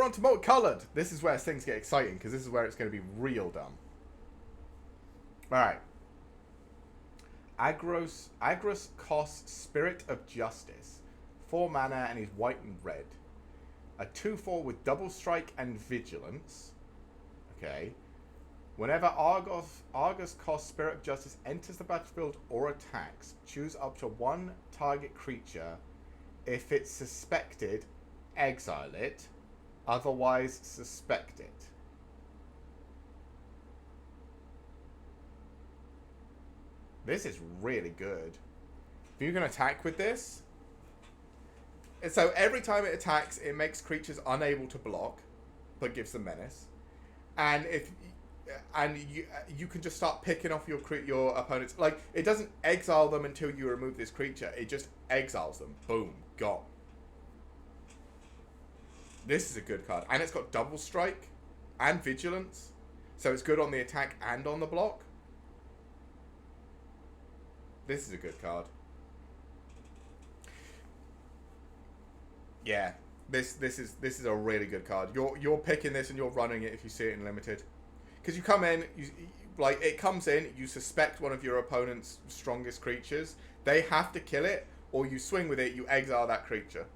on to multicolored. This is where things get exciting, because this is where it's going to be real dumb. Alright. Agros costs Spirit of Justice. 4 mana and he's white and red. A 2/4 with double strike and vigilance. Okay. Whenever Argus costs Spirit of Justice enters the battlefield or attacks, choose up to 1 target creature. If it's suspected, exile it. Otherwise, suspect it. This is really good. If you can attack with this... So every time it attacks, it makes creatures unable to block, but gives them menace. And you can just start picking off your opponents. Like, it doesn't exile them until you remove this creature. It just exiles them. Boom. Gone. This is a good card. And it's got double strike and vigilance. So it's good on the attack and on the block. This is a good card. Yeah. This is a really good card. You're picking this and you're running it if you see it in limited. Because you come in, it comes in, you suspect one of your opponent's strongest creatures. They have to kill it, or you swing with it, you exile that creature.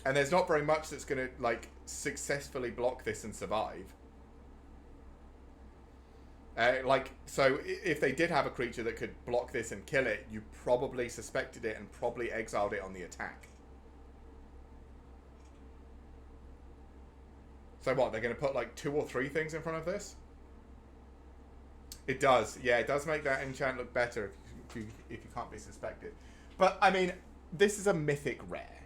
And there's not very much that's going to, successfully block this and survive. So if they did have a creature that could block this and kill it, you probably suspected it and probably exiled it on the attack. So what, they're going to put 2 or 3 things in front of this? It does. Yeah, it does make that enchant look better if you can't be suspected. But, I mean, this is a mythic rare.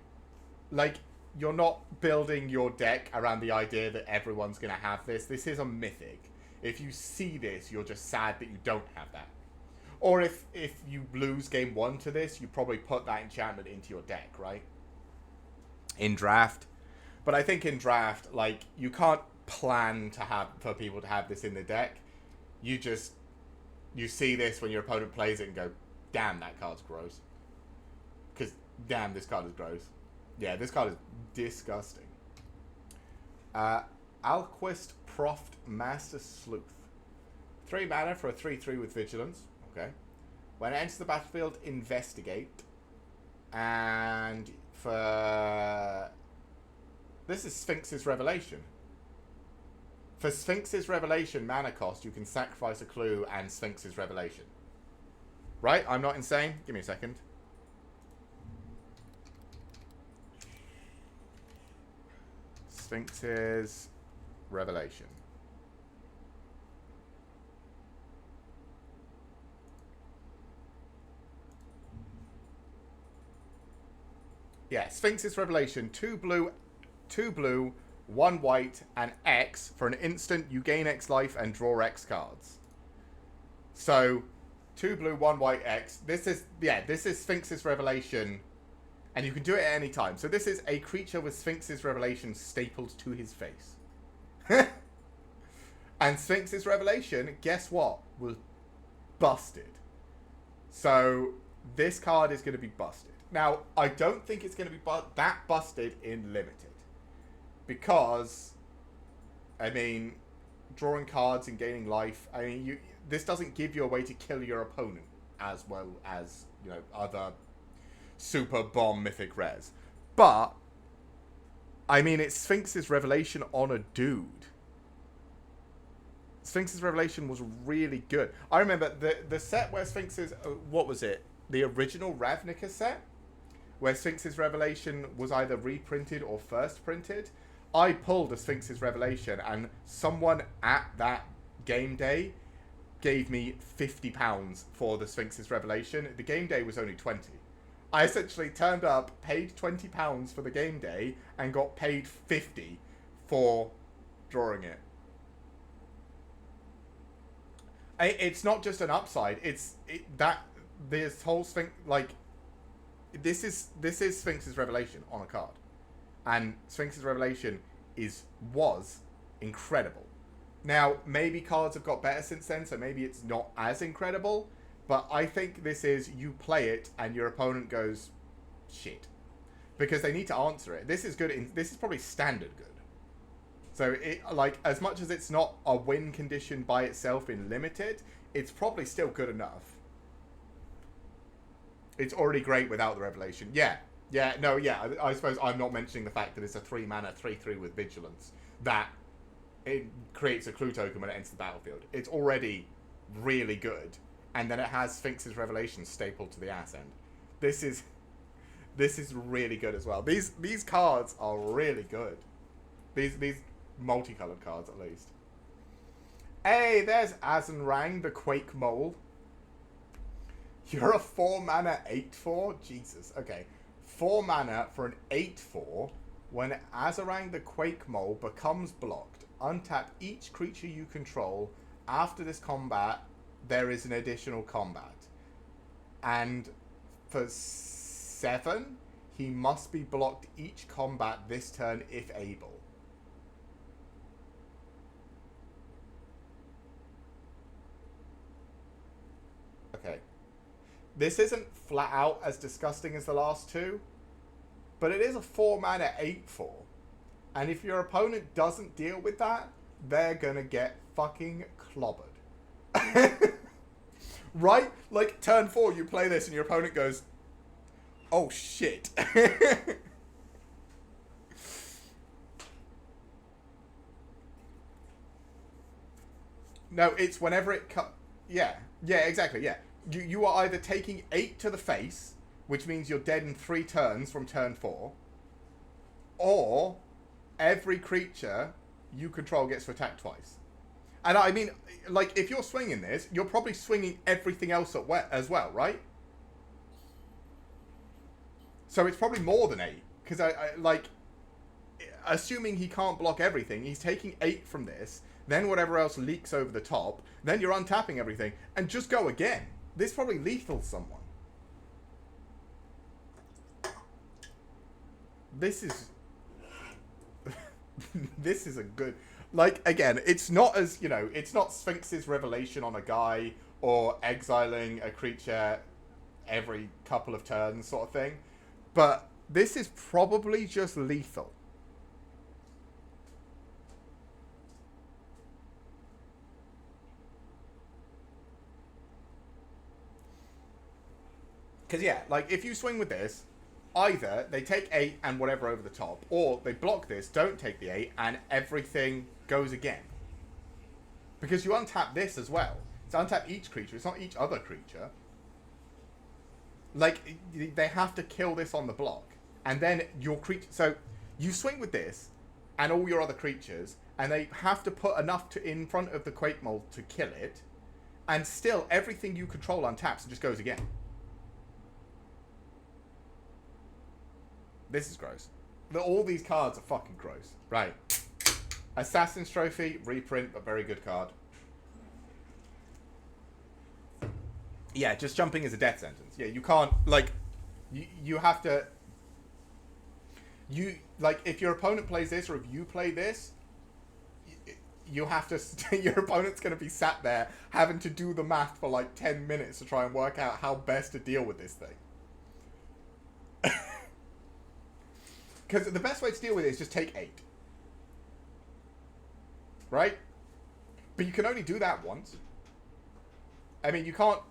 You're not building your deck around the idea that everyone's going to have this. This is a mythic. If you see this, you're just sad that you don't have that. Or if you lose game 1 to this, you probably put that enchantment into your deck, right? In draft. But I think in draft, you can't plan for people to have this in the deck. You see this when your opponent plays it and go, damn, that card's gross. Because, damn, this card is gross. Yeah, this card is disgusting. Alquist Proft Master Sleuth. 3 mana for a 3/3 with Vigilance. Okay. When it enters the battlefield, investigate. And for... This is Sphinx's Revelation. For Sphinx's Revelation mana cost, you can sacrifice a clue and Sphinx's Revelation. Right? I'm not insane? Give me a second. Sphinx's Revelation. Yeah, Sphinx's Revelation. 2 blue, 1 white, and X. For an instant, you gain X life and draw X cards. So, 2 blue, 1 white, X. This is Sphinx's Revelation. And you can do it at any time. So this is a creature with Sphinx's Revelation stapled to his face. And Sphinx's Revelation, guess what? Was busted. So this card is going to be busted. Now, I don't think it's going to be that busted in limited. Because, I mean, drawing cards and gaining life, I mean, this doesn't give you a way to kill your opponent as well as, other super bomb mythic rares. But, I mean, it's Sphinx's Revelation on a dude. Sphinx's Revelation was really good. I remember the set where Sphinx's... what was it? The original Ravnica set? Where Sphinx's Revelation was either reprinted or first printed. I pulled a Sphinx's Revelation and someone at that game day gave me £50 for the Sphinx's Revelation. The game day was only 20. I essentially turned up, paid £20 for the game day, and got paid 50 for drawing it. It's not just an upside. This whole Sphinx, this is Sphinx's Revelation on a card, and Sphinx's Revelation was incredible. Now maybe cards have got better since then, so maybe it's not as incredible. But I think this is, you play it and your opponent goes, shit. because they need to answer it. This is good. This is probably standard good. So it, like, as much as it's not a win condition by itself in limited, it's probably still good enough. It's already great without the revelation. Yeah. Yeah, no, yeah. I suppose I'm not mentioning the fact that it's a 3-mana 3/3 with vigilance that it creates a clue token when it enters the battlefield. It's already really good, and then it has Sphinx's Revelation stapled to the ass end. This is really good as well. These cards are really good. These multicolored cards at least. Hey, there's Azanrang, the Quake Mole. You're a 4-mana 8/4? Jesus. Okay. 4 mana for an 8/4. When Azarang the Quake Mole becomes blocked, untap each creature you control. After this combat, there is an additional combat. And for 7, he must be blocked each combat this turn if able. Okay. This isn't flat out as disgusting as the last two, but it is a 4-mana 8/4. And if your opponent doesn't deal with that, they're gonna get fucking clobbered. Right? Like, turn 4, you play this and your opponent goes, oh shit. No, it's whenever it yeah, exactly, yeah. You are either taking 8 to the face, which means you're dead in 3 turns from turn 4, or every creature you control gets to attack twice. And I mean, like, if you're swinging this, you're probably swinging everything else as well, right? So it's probably more than 8, because I like, assuming he can't block everything, he's taking 8 from this, then whatever else leaks over the top, then you're untapping everything, and just go again. This probably lethal someone. This is... this is a good... Like, again, it's not as, you know, it's not Sphinx's Revelation on a guy, or exiling a creature every couple of turns sort of thing. But this is probably just lethal. Because, yeah, like, if you swing with this, either they take 8 and whatever over the top, or they block this, don't take the 8, and everything goes again. Because you untap this as well. It's untap each creature, it's not each other creature. Like, they have to kill this on the block. And then your creature... So, you swing with this, and all your other creatures, and they have to put enough in front of the Quake Mold to kill it, and still, everything you control untaps and just goes again. This is gross. All these cards are fucking gross. Right. Assassin's Trophy, reprint, but very good card. Yeah, just jumping is a death sentence. Yeah, you can't, like, you have to... like, if your opponent plays this, or if you play this, you have to... your opponent's going to be sat there having to do the math for, like, 10 minutes to try and work out how best to deal with this thing. Because the best way to deal with it is just take 8. Right? But you can only do that once. I mean, you can't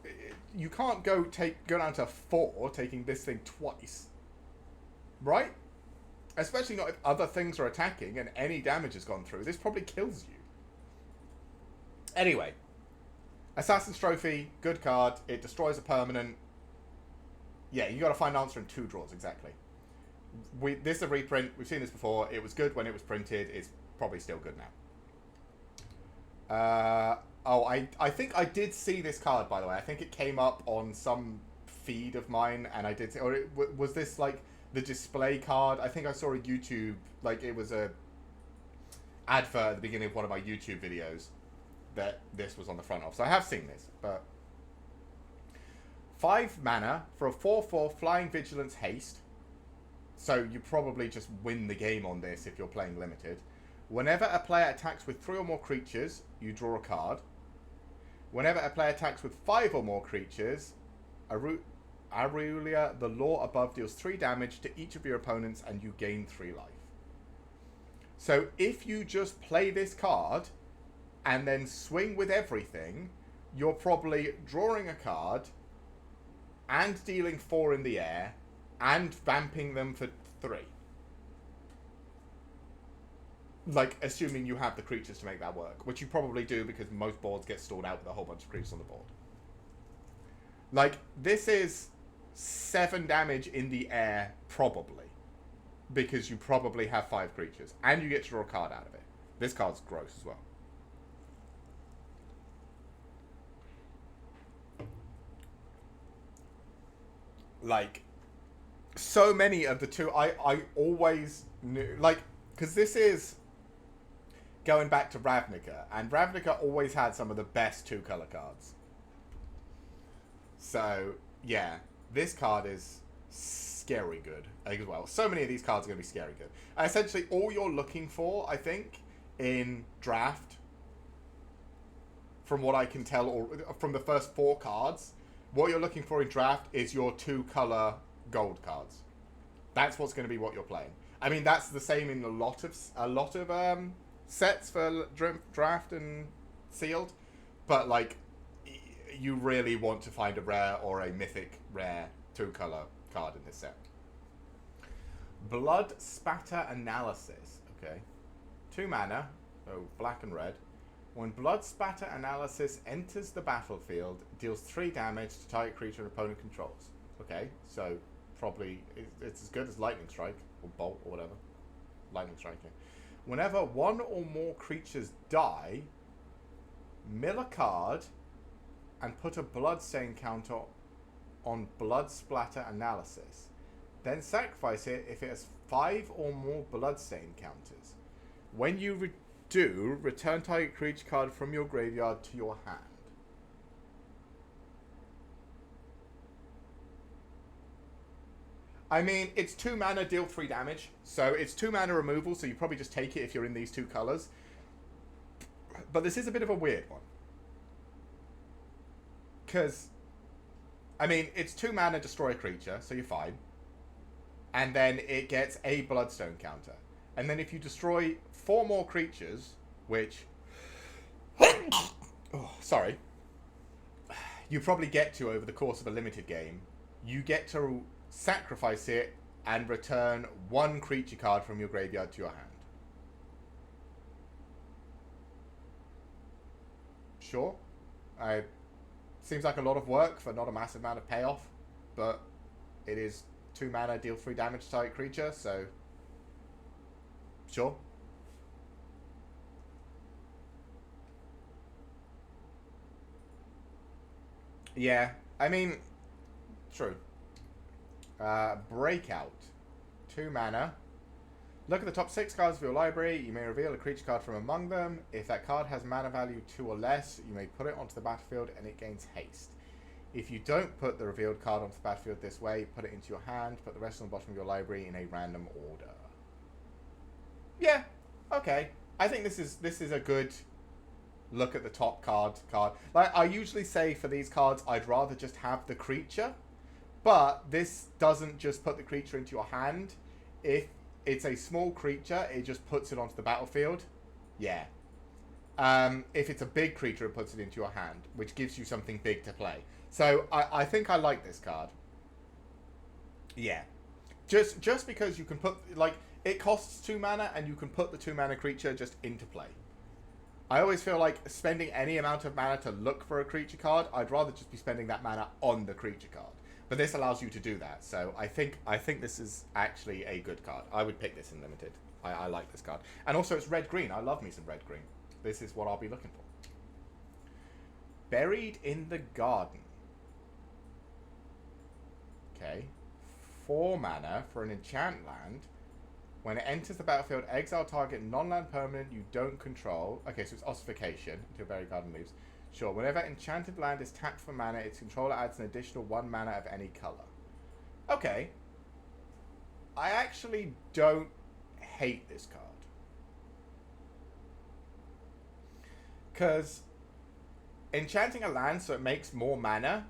go down to 4 taking this thing twice. Right? Especially not if other things are attacking and any damage has gone through. This probably kills you. Anyway. Assassin's Trophy, good card. It destroys a permanent. Yeah, you got to find an answer in 2 draws, exactly. This is a reprint. We've seen this before. It was good when it was printed. It's probably still good now. I think I did see this card, by the way. I think it came up on some feed of mine, and I did see... Or was this, like, the display card? I think I saw a YouTube... Like, it was a advert at the beginning of one of my YouTube videos that this was on the front of. So I have seen this, but... 5 mana for a 4/4 Flying Vigilance Haste. So you probably just win the game on this if you're playing limited. Whenever a player attacks with 3 or more creatures, you draw a card. Whenever a player attacks with 5 or more creatures, a root... Aurelia, the law above deals 3 damage to each of your opponents and you gain 3 life. So if you just play this card and then swing with everything, you're probably drawing a card and dealing 4 in the air and vamping them for 3. Like, assuming you have the creatures to make that work, which you probably do because most boards get stalled out with a whole bunch of creatures on the board. Like, this is 7 damage in the air, probably. Because you probably have 5 creatures. And you get to draw a card out of it. This card's gross as well. Like, so many of the two, I always knew, like, because this is going back to Ravnica, and Ravnica always had some of the best 2-color cards. So, yeah, this card is scary good as well. So many of these cards are going to be scary good. And essentially, all you're looking for, I think, in draft, from what I can tell, or from the first 4 cards, what you're looking for in draft is your 2-color gold cards. That's what's going to be what you're playing. I mean, that's the same in a lot of sets for draft and sealed, but like, you really want to find a rare or a mythic rare 2-color card in this set. Blood Spatter Analysis. Okay, 2 mana, so black and red. When Blood Spatter Analysis enters the battlefield, deals 3 damage to target creature and opponent controls. Okay, so probably it's as good as Lightning Strike, or Bolt, or whatever. Lightning Strike, yeah. Whenever 1 or more creatures die, mill a card and put a Bloodstain counter on Blood Splatter Analysis. Then sacrifice it if it has 5 or more Bloodstain counters. When you return target creature card from your graveyard to your hand. I mean, it's 2 mana, deal 3 damage. So it's 2 mana removal, so you probably just take it if you're in these 2 colors. But this is a bit of a weird one. Because, I mean, it's 2 mana, destroy a creature, so you're fine. And then it gets a Bloodstone counter. And then if you destroy 4 more creatures, which... oh, sorry. You probably get to over the course of a limited game. You get to sacrifice it and return 1 creature card from your graveyard to your hand. Sure. Seems like a lot of work for not a massive amount of payoff, but it is 2 mana, deal 3 damage to target creature, so sure. Yeah, I mean, true. Breakout. 2 mana. Look at the top 6 cards of your library. You may reveal a creature card from among them. If that card has mana value 2 or less, you may put it onto the battlefield and it gains haste. If you don't put the revealed card onto the battlefield this way, put it into your hand, put the rest on the bottom of your library in a random order. Yeah, okay. I think this is a good look at the top card. Like, I usually say for these cards, I'd rather just have the creature, but this doesn't just put the creature into your hand. If it's a small creature, it just puts it onto the battlefield. Yeah. If it's a big creature, it puts it into your hand, which gives you something big to play. So I think I like this card. Yeah. Just because you can put, like, it costs 2 mana and you can put the 2 mana creature just into play. I always feel like spending any amount of mana to look for a creature card, I'd rather just be spending that mana on the creature card. But this allows you to do that, so I think this is actually a good card. I would pick this in Limited. I like this card. And also it's red-green. I love me some red-green. This is what I'll be looking for. Buried in the Garden. Okay. 4 mana for an enchant land. When it enters the battlefield, exile target non-land permanent you don't control. Okay, so it's ossification until Buried Garden leaves. Sure, whenever enchanted land is tapped for mana, its controller adds an additional 1 mana of any color. Okay. I actually don't hate this card. Because enchanting a land so it makes more mana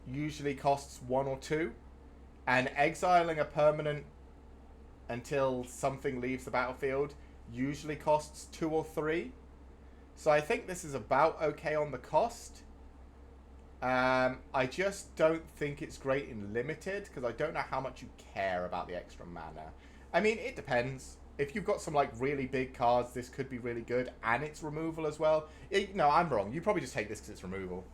usually costs 1 or 2, and exiling a permanent until something leaves the battlefield usually costs 2 or 3. So I think this is about okay on the cost. I just don't think it's great in limited, because I don't know how much you care about the extra mana. I mean, it depends. If you've got some like really big cards, this could be really good, and it's removal as well. No, I'm wrong. You probably just take this because it's removal.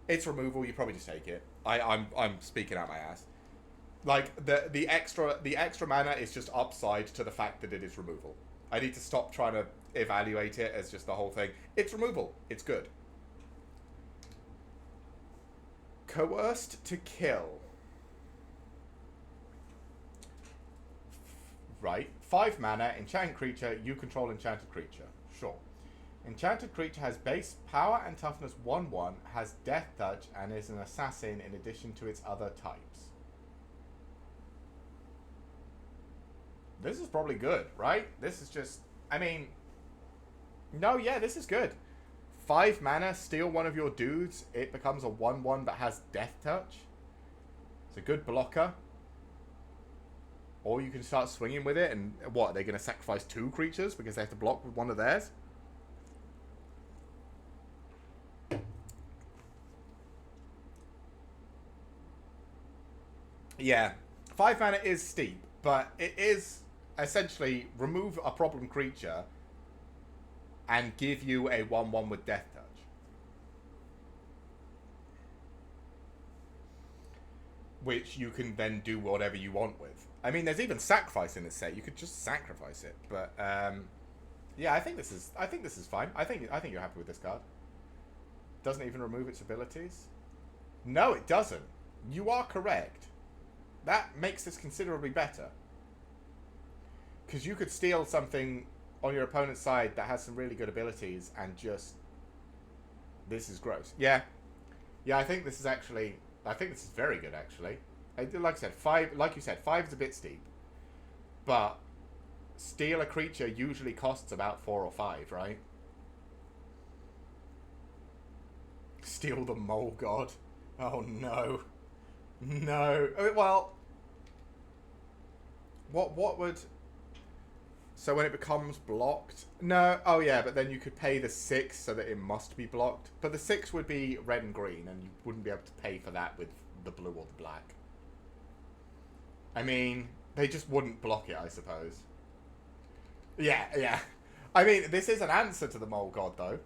It's removal. You probably just take it. I'm speaking out my ass. Like the extra mana is just upside to the fact that it is removal. I need to stop trying to evaluate it as just the whole thing. It's removal. It's good. Coerced to kill. Right. 5 mana, enchanted creature, you control enchanted creature. Sure. Enchanted creature has base power and toughness 1/1, has death touch, and is an assassin in addition to its other types. This is probably good, right? This is just, I mean, no, yeah, this is good. 5 mana, steal one of your dudes, it becomes a 1/1 that has death touch. It's a good blocker. Or you can start swinging with it, and what, are they going to sacrifice 2 creatures because they have to block with one of theirs? Yeah, 5 mana is steep, but it is essentially remove a problem creature and give you a 1/1 with death touch. Which you can then do whatever you want with. I mean, there's even sacrifice in this set. You could just sacrifice it, but yeah, I think this is fine. I think you're happy with this card. Doesn't even remove its abilities. No, it doesn't. You are correct. That makes this considerably better. Because you could steal something on your opponent's side that has some really good abilities and just... This is gross. Yeah. Yeah, I think this is actually... I think this is very good, actually. Like I said, 5... Like you said, 5 is a bit steep. But steal a creature usually costs about 4 or 5, right? Steal the Mole God. Oh, no. No. Well... What would... So when it becomes blocked... No, oh yeah, but then you could pay the 6 so that it must be blocked. But the 6 would be red and green, and you wouldn't be able to pay for that with the blue or the black. I mean, they just wouldn't block it, I suppose. Yeah. I mean, this is an answer to the Mole God, though.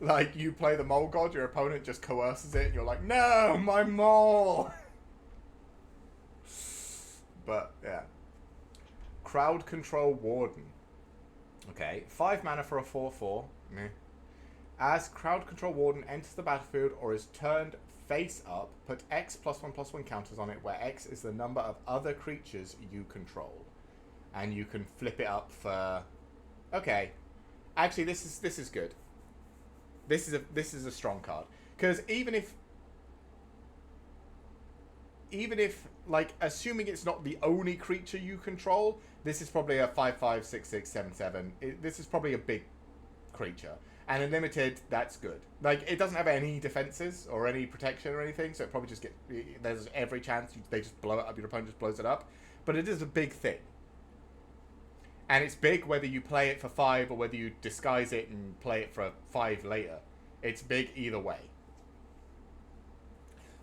Like, you play the Mole God, your opponent just coerces it, and you're like, no, my mole! But, yeah. Crowd Control Warden. Okay, 5 mana for a 4/4. Meh. As Crowd Control Warden enters the battlefield or is turned face up, put X +1/+1 counters on it, where X is the number of other creatures you control. And you can flip it up for... Okay. Actually, this is good. This is a strong card. Because even if, like, assuming it's not the only creature you control, this is probably a 5/5, 6/6, 7/7. This is probably a big creature. And in limited, that's good. Like, it doesn't have any defenses or any protection or anything, so it probably just there's every chance they just blow it up, your opponent just blows it up. But it is a big thing. And it's big whether you play it for 5 or whether you disguise it and play it for 5 later. It's big either way.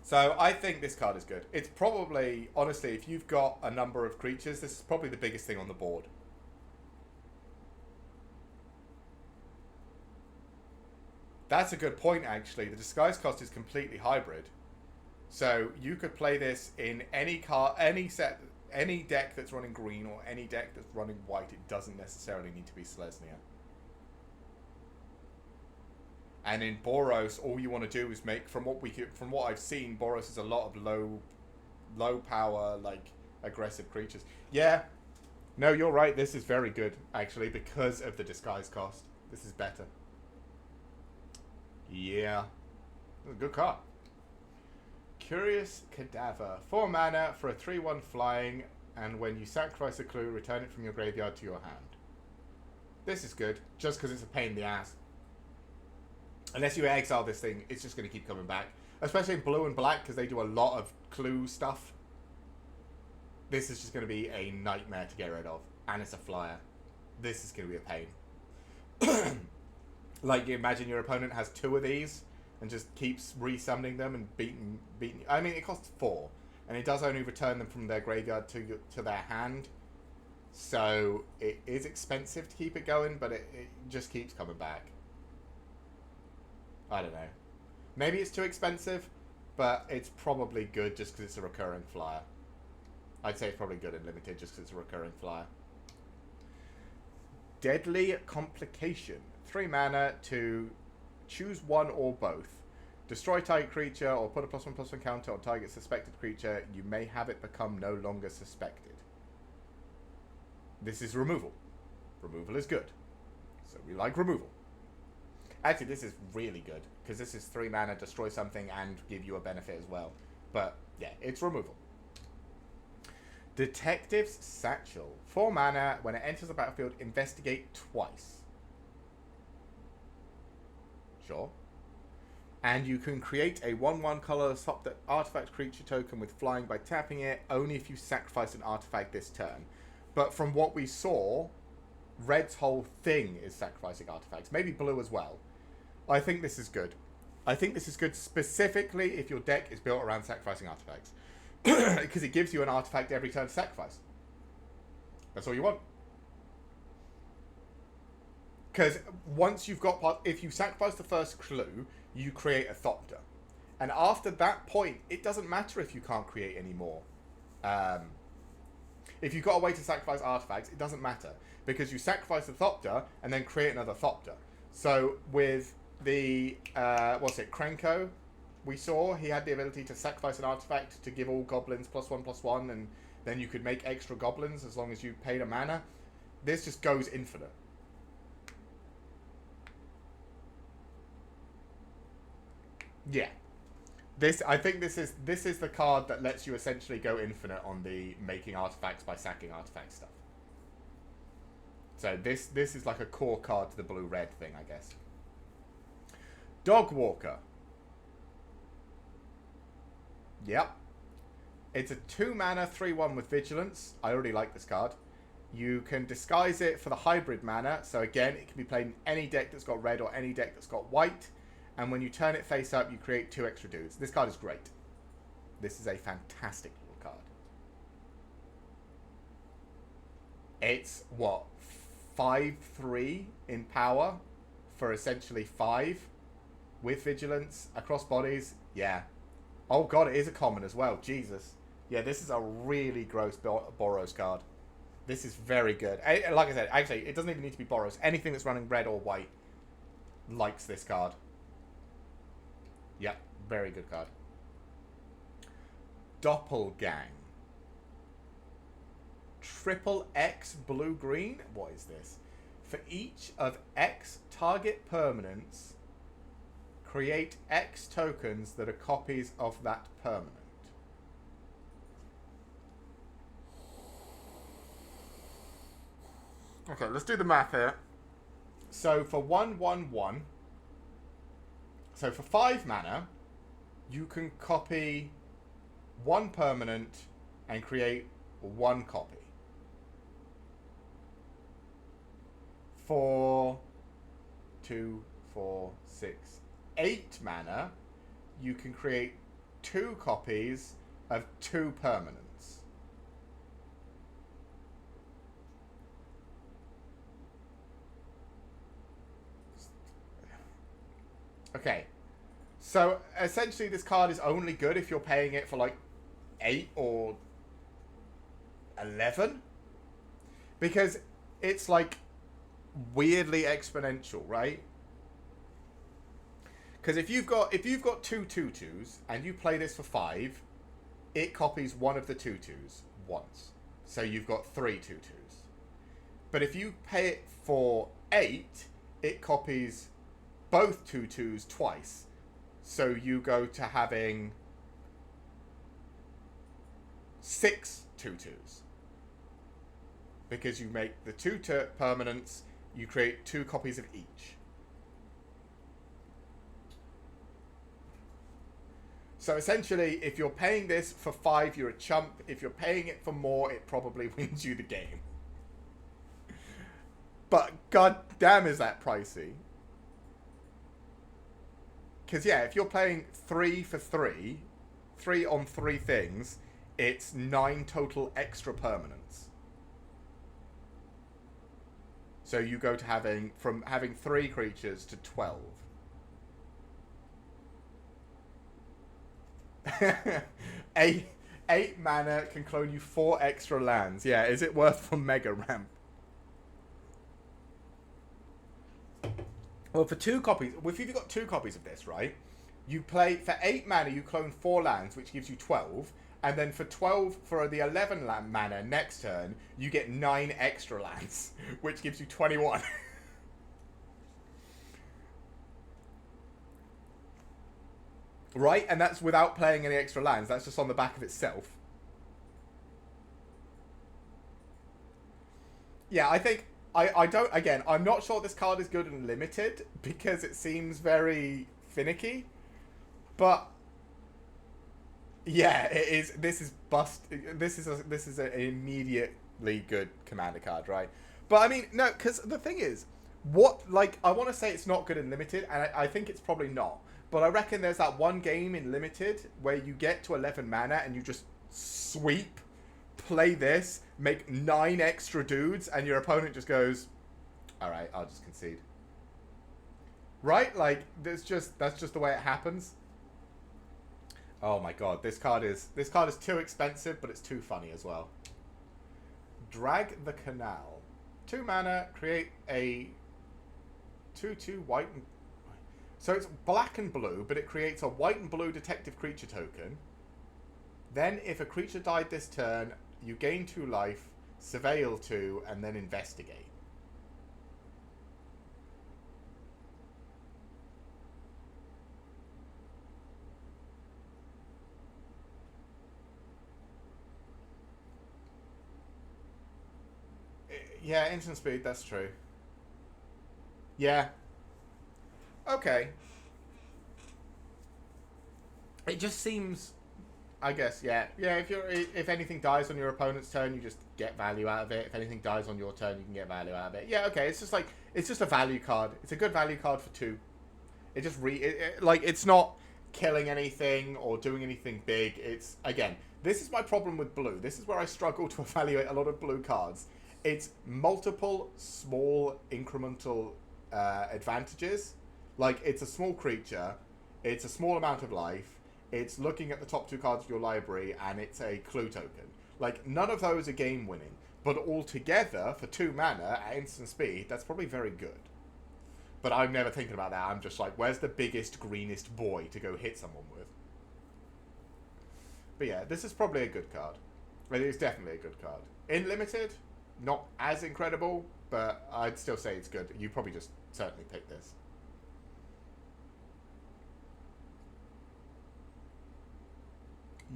So I think this card is good. It's probably, honestly, if you've got a number of creatures, this is probably the biggest thing on the board. That's a good point, actually. The disguise cost is completely hybrid. So you could play this in any deck that's running green or any deck that's running white. It doesn't necessarily need to be Selesnya. And in Boros, all you want to do is make, from what I've seen, Boros is a lot of low power, like, aggressive creatures. Yeah. No, you're right. This is very good, actually, because of the disguise cost. This is better. Yeah. Good card. Curious Cadaver. 4 mana for a 3/1 flying, and when you sacrifice a clue, return it from your graveyard to your hand. This is good, just because it's a pain in the ass. Unless you exile this thing, it's just going to keep coming back. Especially in blue and black, because they do a lot of clue stuff. This is just going to be a nightmare to get rid of. And it's a flyer. This is going to be a pain. Like, you imagine your opponent has 2 of these and just keeps resummoning them and beating. I mean, it costs 4. And it does only return them from their graveyard to their hand. So, it is expensive to keep it going, but it just keeps coming back. I don't know. Maybe it's too expensive, but it's probably good just because it's a recurring flyer. I'd say it's probably good in limited just because it's a recurring flyer. Deadly Complication. 3 mana to choose one or both. Destroy target creature or put a +1/+1 counter on target suspected creature. You may have it become no longer suspected. This is removal. Removal is good. So we like removal. Actually, this is really good, because this is 3 mana, destroy something, and give you a benefit as well. But, yeah, it's removal. Detective's Satchel. 4 mana, when it enters the battlefield, investigate twice. Sure. And you can create a 1/1 color swap that artifact creature token with flying by tapping it, only if you sacrifice an artifact this turn. But from what we saw, Red's whole thing is sacrificing artifacts. Maybe blue as well. I think this is good. I think this is good specifically if your deck is built around sacrificing artifacts. Because it gives you an artifact every turn to sacrifice. That's all you want. Because once you've got... If you sacrifice the first clue, you create a Thopter. And after that point, it doesn't matter if you can't create any more. If you've got a way to sacrifice artifacts, it doesn't matter. Because you sacrifice the Thopter and then create another Thopter. So with the... Krenko, we saw he had the ability to sacrifice an artifact to give all goblins +1/+1, and then you could make extra goblins as long as you paid a mana. This just goes infinite. Yeah. I think this is the card that lets you essentially go infinite on the making artifacts by sacking artifact stuff. So this is like a core card to the blue-red thing, I guess. Dogwalker. Yep. It's a 2 mana 3/1 with Vigilance. I already like this card. You can disguise it for the hybrid mana. So again, it can be played in any deck that's got red or any deck that's got white. And when you turn it face up, you create 2 extra dudes. This card is great. This is a fantastic little card. It's, what, 5/3 in power for essentially 5 with Vigilance across bodies. Yeah. Oh god, it is a common as well. Jesus. Yeah, this is a really gross Boros card. This is very good. Like I said, actually, it doesn't even need to be Boros. Anything that's running red or white likes this card. Yep, very good card. Doppelgang. Triple X blue-green? What is this? For each of X target permanents, create X tokens that are copies of that permanent. Okay, let's do the math here. So for 1/1/1, so for 5 mana, you can copy 1 permanent and create 1 copy. For 2, 4, 6, 8 mana, you can create 2 copies of 2 permanents. Okay, so essentially this card is only good if you're paying it for like 8 or 11, because it's like weirdly exponential, right? Because if you've got 2 2/2s and you play this for 5, it copies one of the 2/2s once, so you've got 3 2/2s. But if you pay it for 8, it copies both 2/2s twice, so you go to having 6 2/2s. Because you make the 2 permanents, you create 2 copies of each. So essentially, if you're paying this for 5, you're a chump. If you're paying it for more, it probably wins you the game. But god damn, is that pricey. Because yeah, if you're playing 3 for 3, 3 on 3 things, it's 9 total extra permanents. So you go to having 3 creatures to 12. 8 mana can clone you 4 extra lands. Yeah, is it worth for Mega Ramp? Well, for 2 copies, if you've got 2 copies of this, right? You play for 8 mana, you clone 4 lands, which gives you 12, and then for 12 for the 11 mana next turn, you get 9 extra lands, which gives you 21. Right, and that's without playing any extra lands. That's just on the back of itself. Yeah, I think I don't. Again, I'm not sure this card is good and limited because it seems very finicky. But yeah, it is. This is bust. This is an immediately good commander card, right? But I mean, no, because the thing is, I want to say it's not good in limited, and I think it's probably not. But I reckon there's that one game in limited where you get to 11 mana and you just sweep, play this, make 9 extra dudes, and your opponent just goes, "All right, I'll just concede." Right? Like that's just the way it happens. Oh my god, this card is too expensive, but it's too funny as well. Drag the Canal. 2 mana, create a 2/2 white and... So it's black and blue, but it creates a white and blue detective creature token. Then if a creature died this turn, you gain 2 life, surveil 2, and then investigate. Yeah, instant speed, that's true. Yeah. Okay. It just seems, I guess, yeah. Yeah, if anything dies on your opponent's turn, you just get value out of it. If anything dies on your turn, you can get value out of it. Yeah, okay, it's just a value card. It's a good value card for 2. It just it's not killing anything or doing anything big. It's, again, this is my problem with blue. This is where I struggle to evaluate a lot of blue cards. It's multiple small incremental advantages. Like, it's a small creature, it's a small amount of life, it's looking at the top 2 cards of your library, and it's a clue token. Like, none of those are game winning, but altogether, for 2 mana at instant speed, that's probably very good. But I'm never thinking about that. I'm just like, where's the biggest, greenest boy to go hit someone with? But yeah, this is probably a good card. It is definitely a good card. In limited, not as incredible, but I'd still say it's good. You probably just certainly pick this.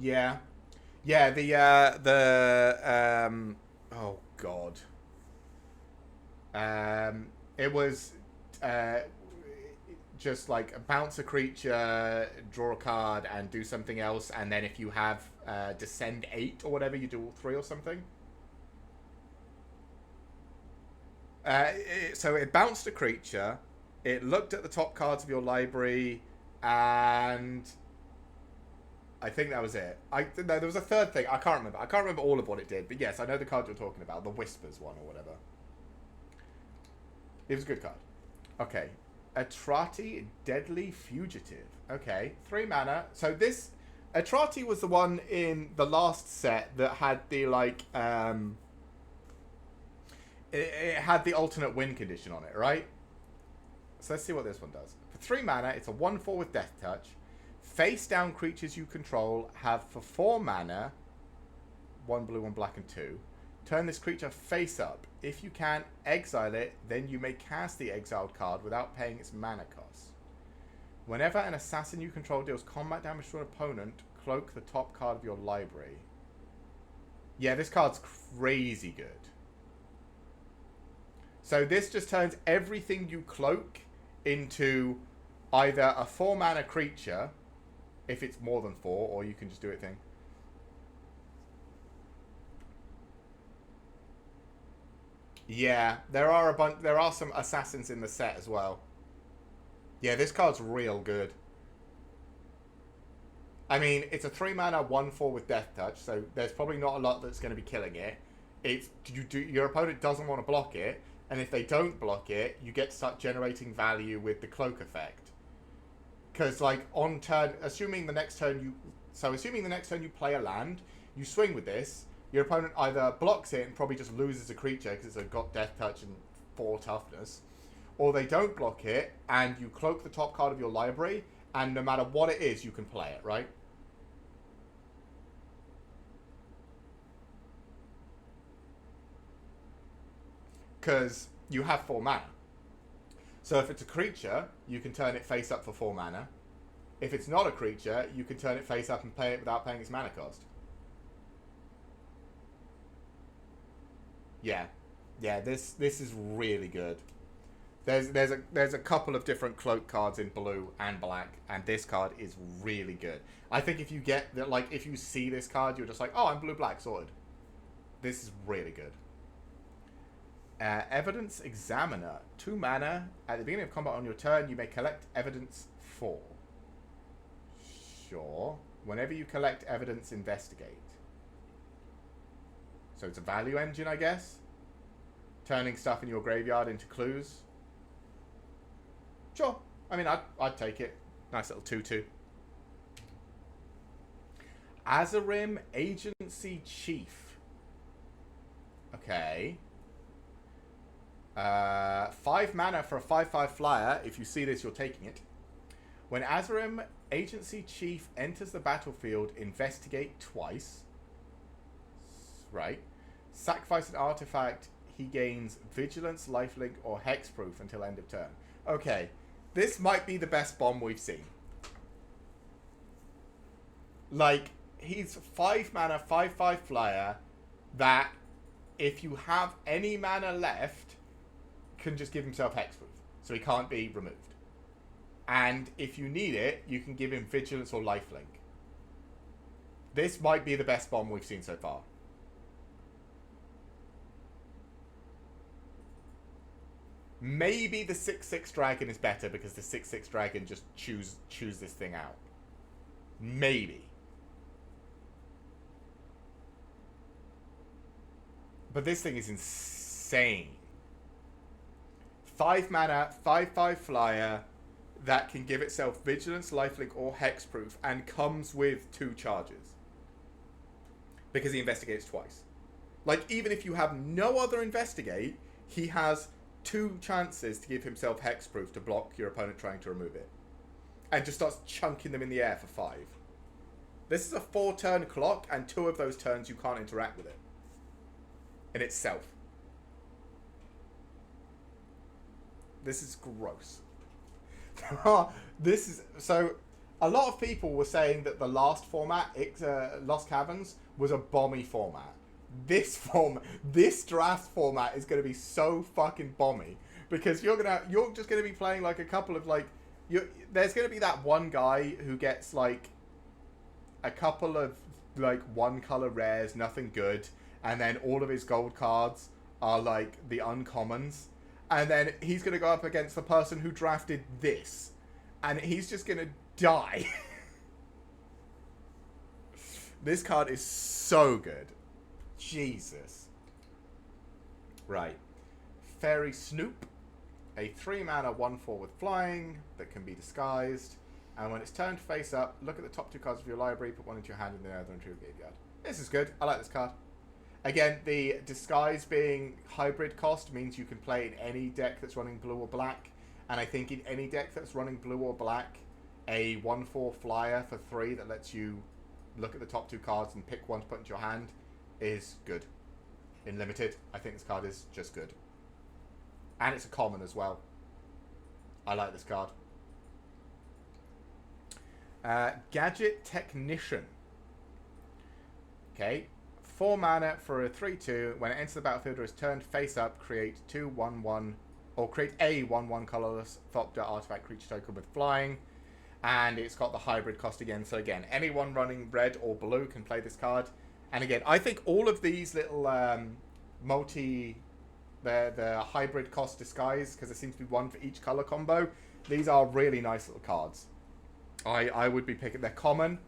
Yeah. Yeah, oh god. It was just like bounce a creature, draw a card, and do something else, and then if you have descend 8 or whatever, you do all 3 or something. So it bounced a creature, it looked at the top cards of your library, and I think that was it. No, there was a third thing. I can't remember. I can't remember all of what it did, but yes, I know the card you're talking about, the Whispers one or whatever. It was a good card. Okay. Atrati, Deadly Fugitive. Okay, 3 mana. So this... Atrati was the one in the last set that had the, like, it had the alternate win condition on it, right? So let's see what this one does. For 3 mana, it's a 1/4 with Death Touch. Face down creatures you control have for 4 mana, 1 blue, 1 black, and 2. Turn this creature face up. If you can, exile it, then you may cast the exiled card without paying its mana cost. Whenever an assassin you control deals combat damage to an opponent, cloak the top card of your library. Yeah, this card's crazy good. So this just turns everything you cloak into either a 4 mana creature if it's more than 4, or you can just do it thing. Yeah, there are a bunch. There are some assassins in the set as well. Yeah, this card's real good. I mean, it's a 3 mana 1/4 with Death Touch, so there's probably not a lot that's going to be killing it. It's your opponent doesn't want to block it, and if they don't block it, you get to start generating value with the cloak effect. Because like on turn, assuming the next turn you play a land, you swing with this. Your opponent either blocks it and probably just loses a creature because it's got Death Touch and 4 toughness, or they don't block it and you cloak the top card of your library, and no matter what it is, you can play it, right? Because you have 4 mana. So if it's a creature, you can turn it face up for 4 mana. If it's not a creature, you can turn it face up and play it without paying its mana cost. Yeah, yeah. This is really good. There's a couple of different cloak cards in blue and black, and this card is really good. I think if you get that, like if you see this card, you're just like, oh, I'm blue black sorted. This is really good. Evidence Examiner, 2 mana. At the beginning of combat on your turn, you may collect evidence 4. Sure. Whenever you collect evidence, investigate. So it's a value engine, I guess. Turning stuff in your graveyard into clues. Sure. I mean, I'd take it. Nice little 2/2. Azarim Agency Chief. Okay. 5 mana for a 5/5 flyer. If you see this, you're taking it. When Azarim Agency Chief enters the battlefield, investigate twice. Right. Sacrifice an artifact. He gains Vigilance, Lifelink, or Hexproof until end of turn. Okay. This might be the best bomb we've seen. Like, he's 5 mana, 5/5 flyer that, if you have any mana left, can just give himself Hexproof. So he can't be removed. And if you need it, you can give him Vigilance or Lifelink. This might be the best bomb we've seen so far. Maybe the 6/6 dragon is better because the 6/6 dragon just choose this thing out. Maybe. But this thing is insane. 5 mana, 5/5 flyer that can give itself Vigilance, Lifelink, or Hexproof, and comes with 2 charges. Because he investigates twice. Like, even if you have no other investigate, he has 2 chances to give himself Hexproof to block your opponent trying to remove it. And just starts chunking them in the air for 5. This is a 4-turn clock, and 2 of those turns you can't interact with it. In itself. This is gross. This is... So, a lot of people were saying that the last format, Lost Caverns, was a bomby format. This draft format is going to be so fucking bomby, because you're just going to be playing like a couple of like, there's going to be that one guy who gets like a couple of like 1-color rares, nothing good, and then all of his gold cards are like the uncommons, and then he's going to go up against the person who drafted this, and he's just going to die. This card is so good. Jesus. Right. Fairy Snoop. A 3 mana 1/4 with flying that can be disguised. And when it's turned face up, look at the top 2 cards of your library, put one into your hand and the other into your graveyard. This is good. I like this card. Again, the disguise being hybrid cost means you can play in any deck that's running blue or black. And I think in any deck that's running blue or black, a 1/4 flyer for 3 that lets you look at the top 2 cards and pick one to put into your hand is good. In limited, I think this card is just good. And it's a common as well. I like this card. Gadget Technician. Okay. 4 mana for a 3/2. When it enters the battlefield or is turned face up, create 2/1/1, or create a 1/1 colorless Thopter artifact creature token with flying. and it's got the hybrid cost again. So again, anyone running red or blue can play this card. And again, I think all of these little the hybrid cost disguise, because there seems to be one for each color combo. These are really nice little cards. I would be picking. They're common.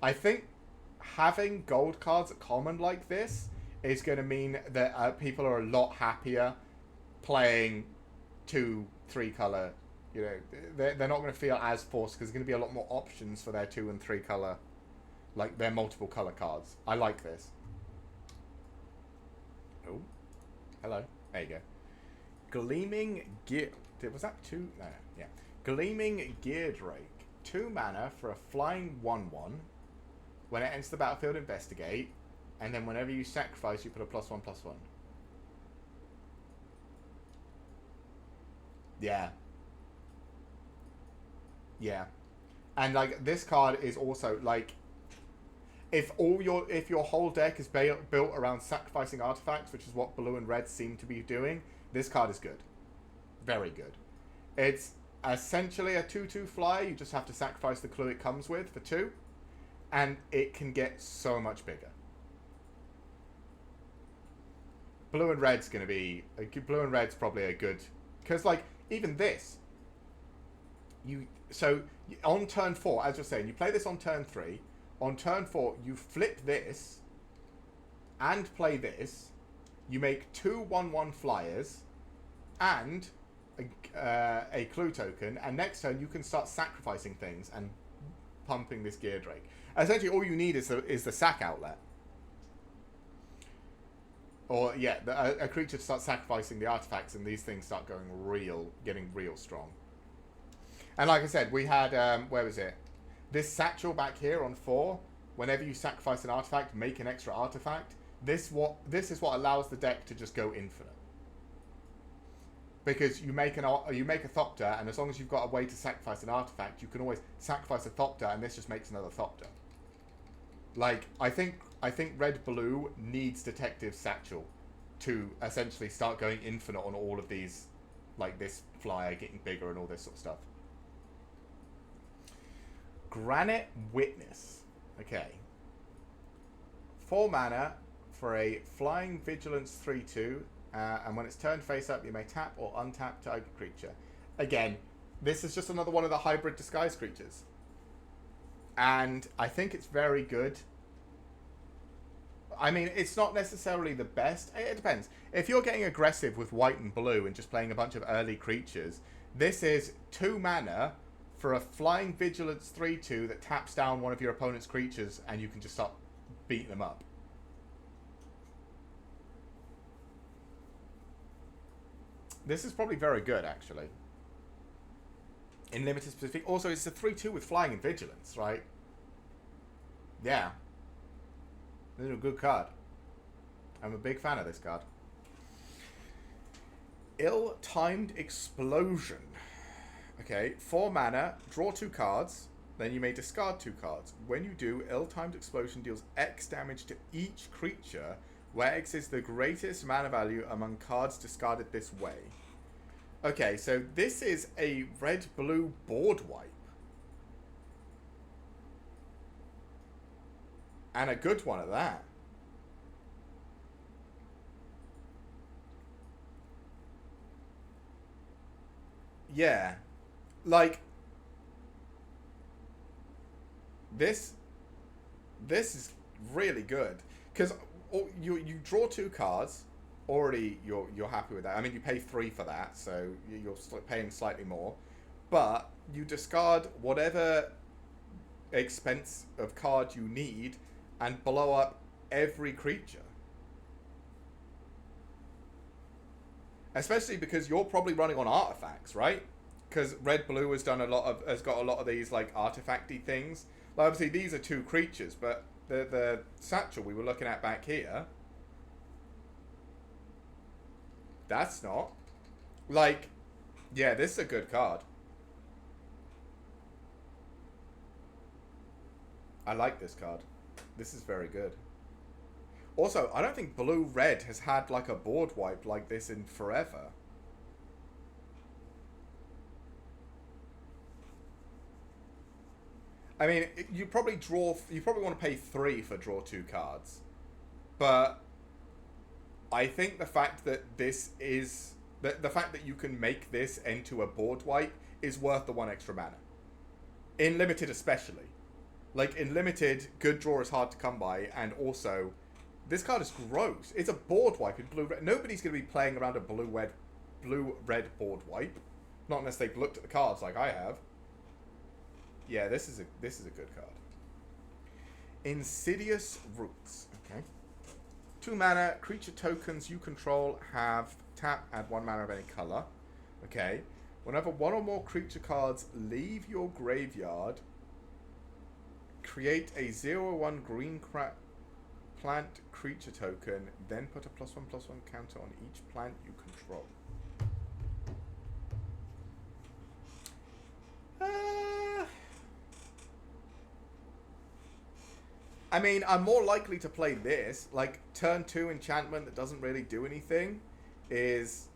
I think having gold cards at common like this is going to mean that people are a lot happier playing 2-3 color. You know, they're not going to feel as forced because there's going to be a lot more options for their 2 and 3 color, like their multiple color cards. I like this. Oh, hello. There you go. Gleaming Gear. Was that 2? No, yeah. Gleaming Gear Drake. 2 mana for a flying 1/1. When it enters the battlefield, investigate. And then whenever you sacrifice, you put a +1/+1. Yeah. Yeah. And like this card is also like if your whole deck is built around sacrificing artifacts, which is what blue and red seem to be doing, this card is good. Very good. It's essentially a 2/2 flyer. You just have to sacrifice the clue it comes with for 2. And it can get so much bigger. Blue and red's going to be... Blue and red's probably a good... Because, like, even this... So, on turn 4, as you're saying, you play this on turn 3. On turn 4, you flip this. And play this. You make 2 1/1 flyers. And a clue token. And next turn, you can start sacrificing things and pumping this Gear Drake. Essentially, all you need is the sack outlet. Or, yeah, a creature to start sacrificing the artifacts, and these things start getting real strong. And like I said, we had, where was it? This satchel back here on 4, whenever you sacrifice an artifact, make an extra artifact. This is what allows the deck to just go infinite. Because you make a Thopter, and as long as you've got a way to sacrifice an artifact, you can always sacrifice a Thopter, and this just makes another Thopter. Like, I think red-blue needs Detective Satchel to essentially start going infinite on all of these, like this flyer getting bigger and all this sort of stuff. Granite Witness. Okay. 4 mana for a flying vigilance 3/2, and when it's turned face up, you may tap or untap target creature. Again, this is just another one of the hybrid disguise creatures. And I think it's very good. I mean, it's not necessarily the best. It depends. If you're getting aggressive with white and blue and just playing a bunch of early creatures, this is 2 mana for a flying vigilance 3/2 that taps down one of your opponent's creatures, and you can just start beating them up. This is probably very good, actually. In limited specific. Also, it's a 3/2 with flying and vigilance, right? Yeah. This is a good card. I'm a big fan of this card. Ill-timed explosion. Okay, 4 mana, draw 2 cards, then you may discard 2 cards. When you do, ill-timed explosion deals X damage to each creature, where X is the greatest mana value among cards discarded this way. Okay, so this is a red-blue board wipe. And a good one at that. Yeah. Like, this is really good. Because you draw 2 cards. Already, you're happy with that. I mean, you pay 3 for that, so you're paying slightly more. But you discard whatever expense of card you need and blow up every creature. Especially because you're probably running on artifacts, right? Because red-blue has got a lot of these like artifacty things. Like, obviously these are 2 creatures, but the satchel we were looking at back here, that's not. Like, yeah, this is a good card. I like this card. This is very good. Also, I don't think blue-red has had like a board wipe like this in forever. I mean, you probably want to pay 3 for draw 2 cards, but I think the fact that the fact that you can make this into a board wipe is worth the 1 extra mana. In limited, especially. Like, in limited, good draw is hard to come by, and also, this card is gross. It's a board wipe in blue-red. Nobody's going to be playing around a blue-red board wipe. Not unless they've looked at the cards like I have. Yeah, this is a good card. Insidious Roots. Okay. 2 mana, creature tokens you control have tap, add 1 mana of any color. Okay. Whenever 1 or more creature cards leave your graveyard, create a 0/1 green plant creature token, then put a +1/+1 counter on each plant you control. I mean, I'm more likely to play this. Like, turn 2 enchantment that doesn't really do anything is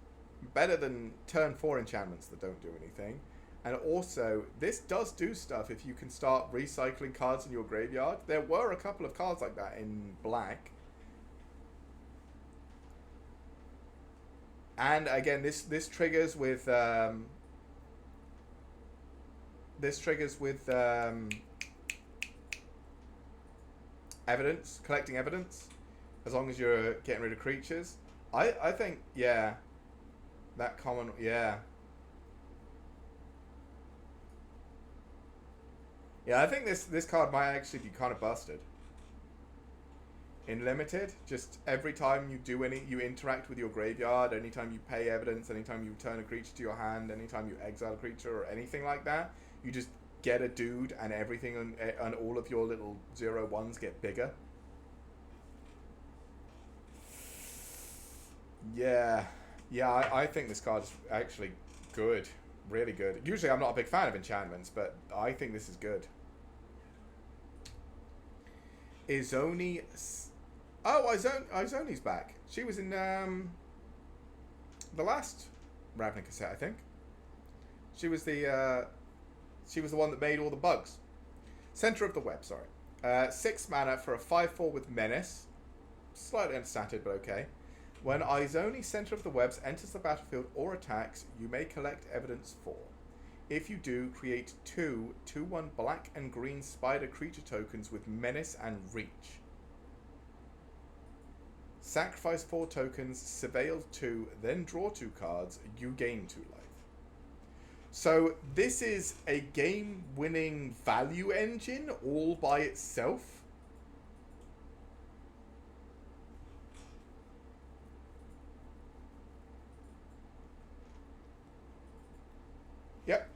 better than turn 4 enchantments that don't do anything. And also, this does do stuff if you can start recycling cards in your graveyard. There were a couple of cards like that in black. And again, this triggers with evidence, collecting evidence, as long as you're getting rid of creatures. I think, yeah, that common, yeah. Yeah, I think this card might actually be kind of busted. In limited, just every time you interact with your graveyard, anytime you pay evidence, anytime you turn a creature to your hand, anytime you exile a creature or anything like that, you just get a dude and everything and all of your little 0/1s get bigger. Yeah. Yeah, I think this card is actually good. Really good. Usually I'm not a big fan of enchantments, but I think this is good. Izoni... Oh, Izoni's back. She was in the last Ravnica set, I think. She was the one that made all the bugs. Center of the Web, sorry. 6 mana for a 5/4 with Menace. Slightly understated, but okay. When Izoni Center of the Webs enters the battlefield or attacks, you may collect evidence 4. If you do, create 2 2/1 black and green spider creature tokens with Menace and Reach. Sacrifice 4 tokens, surveil 2, then draw 2 cards, you gain 2 life. So this is a game-winning value engine all by itself. Yep.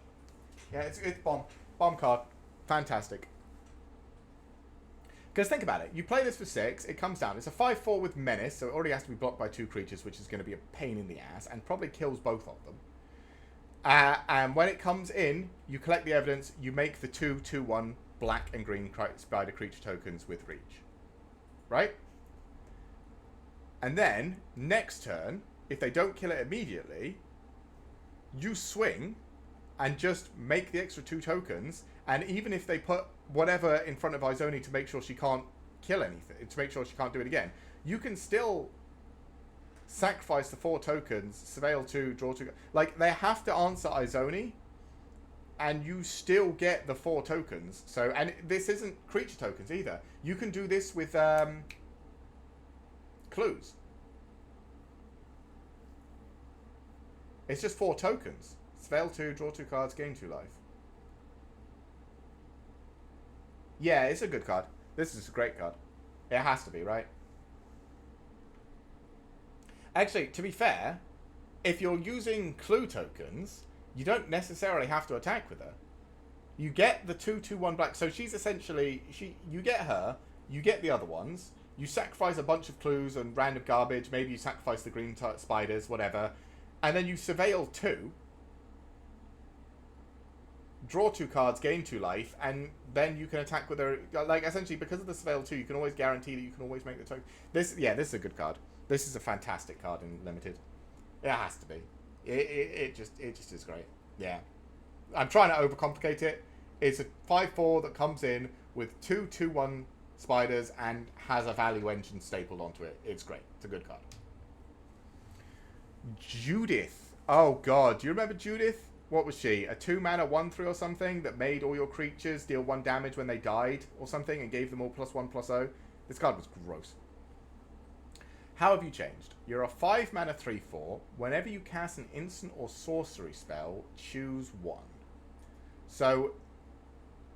Yeah, it's bomb. Bomb card. Fantastic. Because think about it. You play this for 6, it comes down. It's a 5/4 with Menace, so it already has to be blocked by 2 creatures, which is going to be a pain in the ass, and probably kills both of them. And when it comes in, you collect the evidence, you make the 2 2/1 black and green spider creature tokens with Reach. Right? And then, next turn, if they don't kill it immediately, you swing and just make the extra 2 tokens, and even if they put whatever in front of Izoni to make sure she can't kill anything, to make sure she can't do it again, you can still sacrifice the 4 tokens, surveil 2, draw 2. Like, they have to answer Izoni, and you still get the 4 tokens. So, and this isn't creature tokens either. You can do this with clues. It's just 4 tokens. Surveil 2, draw 2 cards, gain 2 life. Yeah, it's a good card. This is a great card. It has to be, right? Actually, to be fair, if you're using clue tokens, you don't necessarily have to attack with her. You get the 2 2/1 black. So she's essentially... You get her, you get the other ones, you sacrifice a bunch of clues and random garbage, maybe you sacrifice the green spiders, whatever, and then you surveil 2, draw 2 cards, gain 2 life, and then you can attack with her. Like, essentially, because of the surveil 2, you can always guarantee that you can always make the token. This is a good card. This is a fantastic card in limited. It has to be. It just is great. Yeah. I'm trying to overcomplicate it. It's a 5/4 that comes in with 2/2/1 spiders and has a value engine stapled onto it. It's great. It's a good card. Judith. Oh god, do you remember Judith? What was she? A 2-mana 1/3 or something that made all your creatures deal 1 damage when they died or something and gave them all +1/+0? This card was gross. How have you changed? You're a 5-mana 3/4. Whenever you cast an instant or sorcery spell, choose 1. So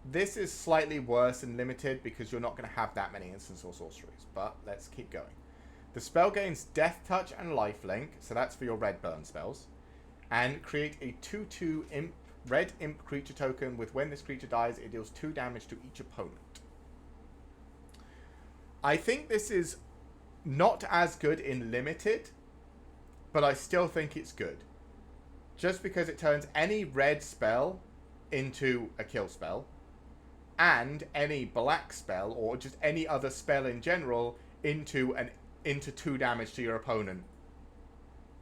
this is slightly worse and limited because you're not going to have that many instants or sorceries. But let's keep going. The spell gains Death Touch and Lifelink, so that's for your red burn spells. And create a 2/2 imp, red imp creature token with when this creature dies, it deals 2 damage to each opponent. I think this is not as good in limited, but I still think it's good. Just because it turns any red spell into a kill spell, and any black spell, or just any other spell in general, into 2 damage to your opponent.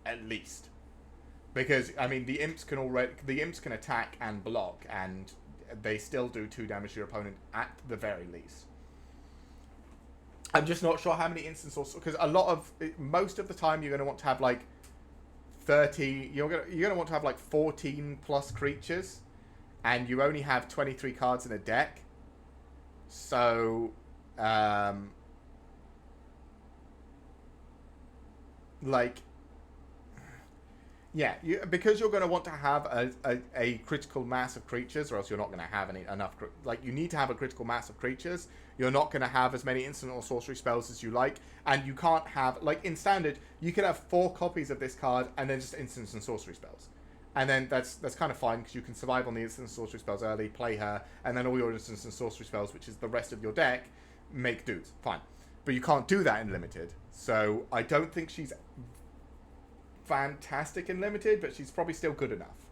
At least. Because, I mean, the imps can attack and block, and they still do 2 damage to your opponent at the very least. I'm just not sure how many instances, because most of the time you're going to want to have like 30, you're going to want to have like 14 plus creatures, and you only have 23 cards in a deck. So, yeah, because you're going to want to have a critical mass of creatures, or else you're not going to have enough. You need to have a critical mass of creatures. You're not going to have as many instant or sorcery spells as you like, and you can't have, like in standard, you can have 4 copies of this card and then just instants and sorcery spells, and then that's kind of fine because you can survive on the instant and sorcery spells early, play her, and then all your instants and sorcery spells, which is the rest of your deck, make dudes fine. But you can't do that in limited, so I don't think she's fantastic in limited, but she's probably still good enough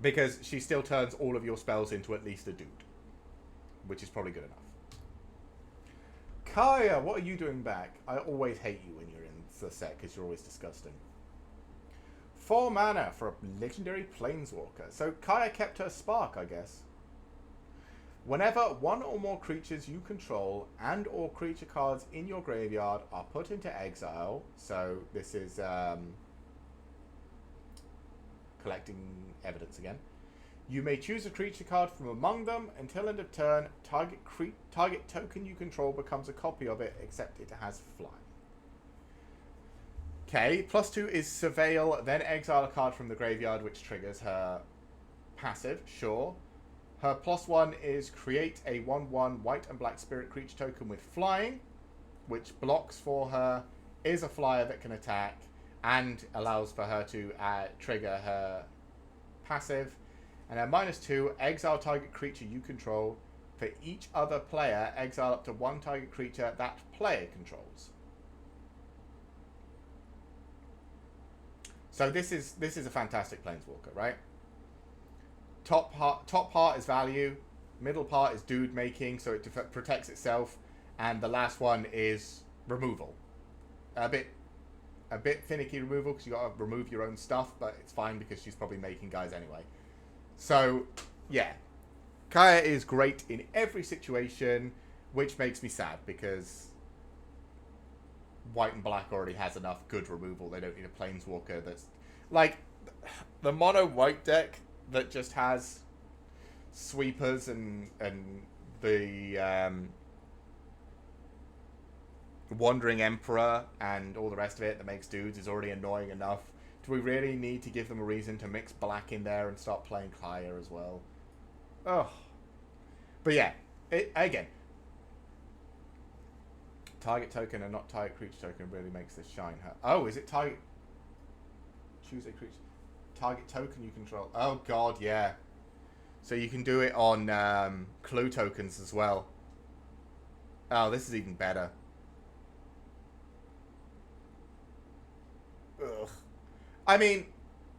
because she still turns all of your spells into at least a dude, which is probably good enough. Kaya, what are you doing back? I always hate you when you're in the set because you're always disgusting. 4 mana for a legendary planeswalker. So Kaya kept her spark, I guess. Whenever 1 or more creatures you control and or creature cards in your graveyard are put into exile, so this is collecting evidence again, you may choose a creature card from among them. Until end of turn, target token you control becomes a copy of it, except it has fly. Okay, +2 is Surveil, then exile a card from the graveyard, which triggers her passive, sure. Her +1 is create a 1/1 white and black spirit creature token with flying, which blocks for her, is a flyer that can attack, and allows for her to trigger her passive. And her -2, exile target creature you control. For each other player, exile up to 1 target creature that player controls. So this is a fantastic planeswalker, right? Top part is value, middle part is dude making, so it protects itself, and the last one is removal. A bit finicky removal because you got to remove your own stuff, but it's fine because she's probably making guys anyway. So yeah, Kaya is great in every situation, which makes me sad because white and black already has enough good removal. They don't need a planeswalker that's like the mono white deck that just has sweepers and the Wandering Emperor and all the rest of it that makes dudes is already annoying enough. Do we really need to give them a reason to mix black in there and start playing Kaya as well? Oh. But yeah, again, target token and not target creature token really makes this shine. Oh, is it target? Choose a creature. Target token you control. Oh god, yeah. So you can do it on clue tokens as well. Oh, this is even better. Ugh. I mean,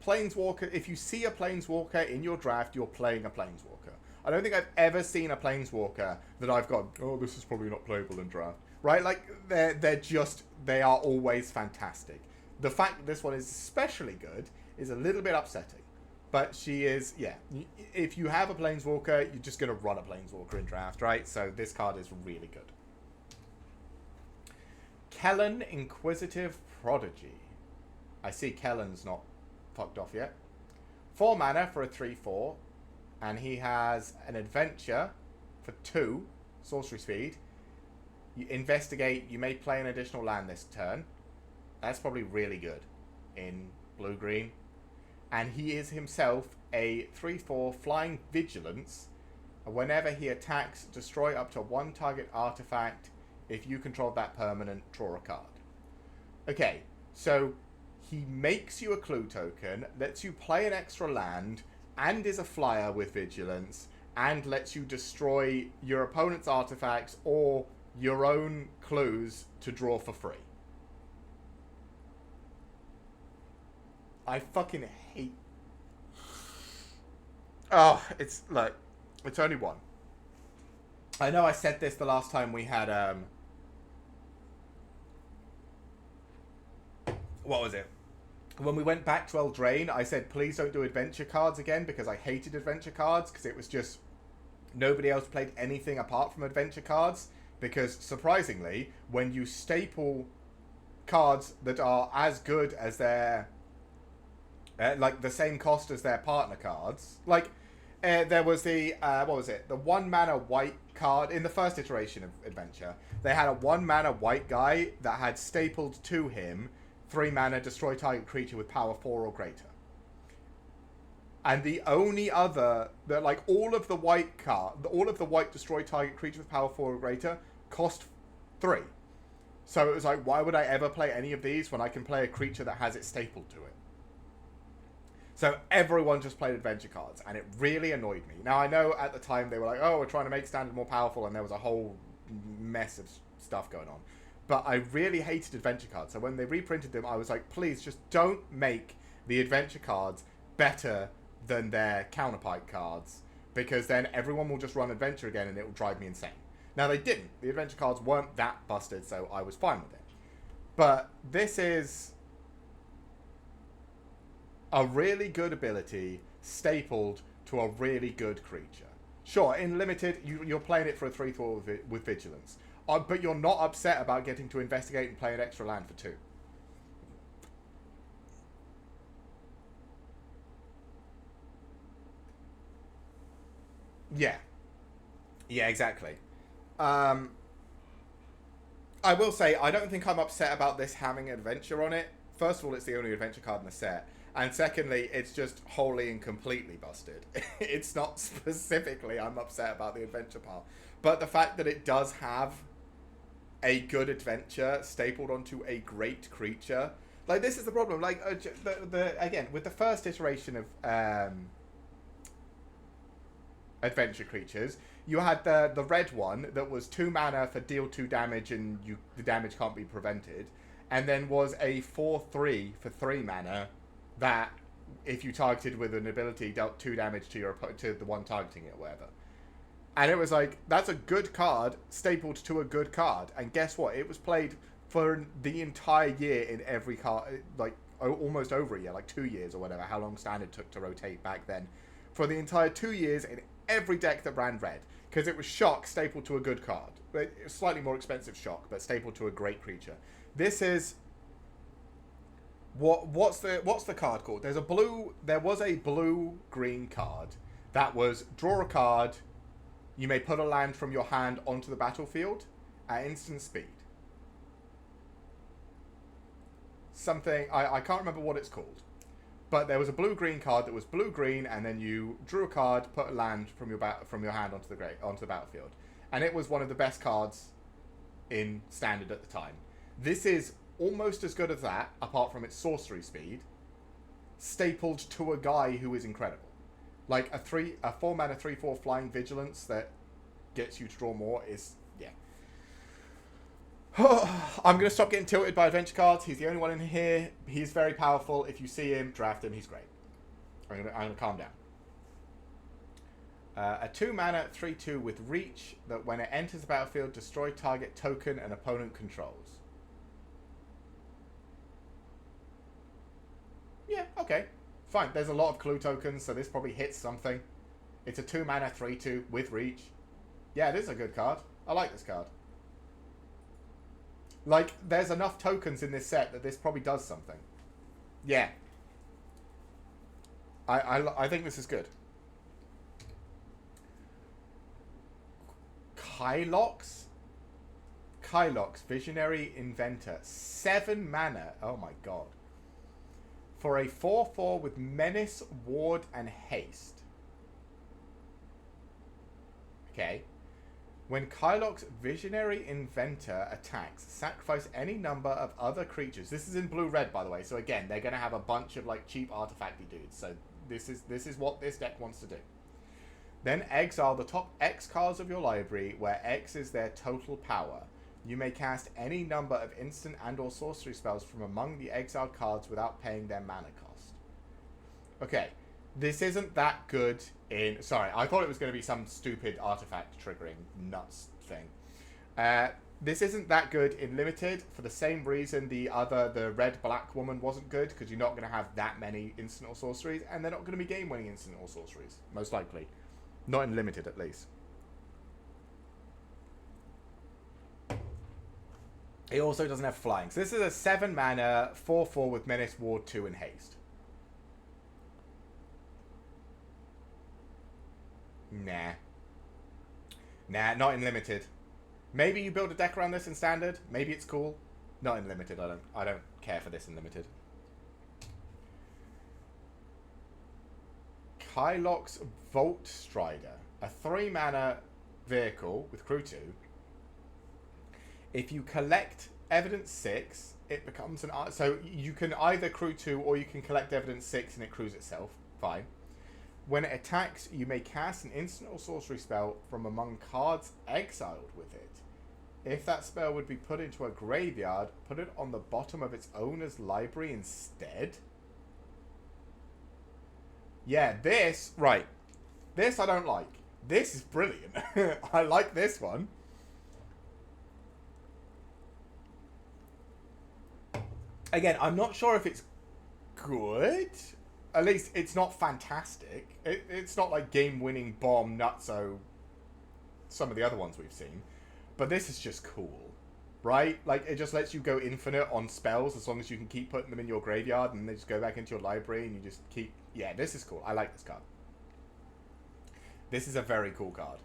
planeswalker. If you see a planeswalker in your draft, you're playing a planeswalker. I don't think I've ever seen a planeswalker that I've gone, oh, this is probably not playable in draft. Right? Like they are always fantastic. The fact that this one is especially good is a little bit upsetting. But she is, yeah. If you have a Planeswalker, you're just going to run a Planeswalker in draft, right? So this card is really good. Kellen, Inquisitive Prodigy. I see Kellen's not fucked off yet. 4 mana for a 3/4. And he has an adventure for 2, sorcery speed. You investigate, you may play an additional land this turn. That's probably really good in blue-green. And he is himself a 3/4 flying vigilance. Whenever he attacks, destroy up to 1 target artifact. If you control that permanent, draw a card. Okay, so he makes you a clue token, lets you play an extra land, and is a flyer with vigilance, and lets you destroy your opponent's artifacts or your own clues to draw for free. I fucking hate... Oh, it's like... It's only 1. I know I said this the last time we had, what was it? When we went back to Eldraine, I said, please don't do adventure cards again, because I hated adventure cards, because it was just... Nobody else played anything apart from adventure cards, because, surprisingly, when you staple cards that are as good as their... like, the same cost as their partner cards... Like, there was the... what was it? The 1 mana white card in the first iteration of Adventure. They had a 1 mana white guy that had stapled to him 3 mana, destroy target creature with power 4 or greater. And the only other, like all of the white destroy target creature with power 4 or greater cost 3. So it was like, why would I ever play any of these when I can play a creature that has it stapled to it? So everyone just played adventure cards, and it really annoyed me. Now I know at the time they were like, oh, we're trying to make standard more powerful, and there was a whole mess of stuff going on. But I really hated adventure cards. So when they reprinted them, I was like, please, just don't make the adventure cards better than their counterpart cards. Because then everyone will just run adventure again and it will drive me insane. Now, they didn't. The adventure cards weren't that busted, so I was fine with it. But this is a really good ability stapled to a really good creature. Sure, in limited, you're playing it for a 3/4 with vigilance. But you're not upset about getting to investigate and play an extra land for 2. Yeah. Yeah, exactly. I will say, I don't think I'm upset about this having adventure on it. First of all, it's the only adventure card in the set. And secondly, it's just wholly and completely busted. It's not specifically I'm upset about the adventure part. But the fact that it does have a good adventure stapled onto a great creature. Like, this is the problem. Like, again, with the first iteration of adventure creatures, you had the red one that was 2 mana for deal 2 damage and the damage can't be prevented. And then was a 4/3 for 3 mana that, if you targeted with an ability, dealt 2 damage to the one targeting it or whatever. And it was like, that's a good card stapled to a good card. And guess what? It was played for the entire year in every card, like almost over a year, like 2 years or whatever, how long Standard took to rotate back then. For the entire 2 years in every deck that ran red. Because it was Shock stapled to a good card. Slightly more expensive Shock, but stapled to a great creature. This is... What's the card called? There was a blue-green card that was draw a card... You may put a land from your hand onto the battlefield at instant speed. Something, I can't remember what it's called. But there was a blue-green card that was blue-green, and then you drew a card, put a land from your hand onto the battlefield. And it was one of the best cards in Standard at the time. This is almost as good as that, apart from its sorcery speed, stapled to a guy who is incredible. Like a 4 mana 3/4 flying vigilance that gets you to draw more is, yeah. I'm going to stop getting tilted by adventure cards. He's the only one in here. He's very powerful. If you see him, draft him. He's great. I'm going to calm down. A 2 mana 3/2 with reach that when it enters the battlefield, destroy target token an opponent controls. Yeah, okay. Fine. There's a lot of clue tokens, so this probably hits something. It's a 2 mana 3/2 with reach. Yeah, it is a good card. I like this card. Like, there's enough tokens in this set that this probably does something. Yeah. I think this is good. Kylox? Kylox, Visionary Inventor. 7 mana. Oh my god. For a 4/4 with Menace, Ward, and Haste. Okay. When Kylox Visionary Inventor attacks, sacrifice any number of other creatures. This is in blue-red, by the way. So again, they're going to have a bunch of like cheap artifacty dudes. So this is what this deck wants to do. Then exile the top X cards of your library, where X is their total power. You may cast any number of instant and or sorcery spells from among the exiled cards without paying their mana cost. Okay. This isn't that good in... Sorry, I thought it was going to be some stupid artifact triggering nuts thing. This isn't that good in Limited for the same reason the red-black woman wasn't good, because you're not going to have that many instant or sorceries, and they're not going to be game-winning instant or sorceries, most likely. Not in Limited, at least. It also doesn't have flying. So this is a 7 mana, 4/4 with Menace, Ward, 2, and Haste. Nah, not in Limited. Maybe you build a deck around this in Standard. Maybe it's cool. Not in Limited. I don't care for this in Limited. Kylox Volt Strider, a 3 mana vehicle with crew 2. If you collect Evidence 6, it becomes an art. So you can either crew 2 or you can collect Evidence 6 and it crews itself. Fine. When it attacks, you may cast an instant or sorcery spell from among cards exiled with it. If that spell would be put into a graveyard, put it on the bottom of its owner's library instead. Yeah, this... Right. This I don't like. This is brilliant. I like this one. Again, I'm not sure if it's good. At least it's not fantastic. It's not like game-winning bomb nutso some of the other ones we've seen. But this is just cool. Right? Like, it just lets you go infinite on spells as long as you can keep putting them in your graveyard and they just go back into your library and you just keep... Yeah, this is cool. I like this card. This is a very cool card.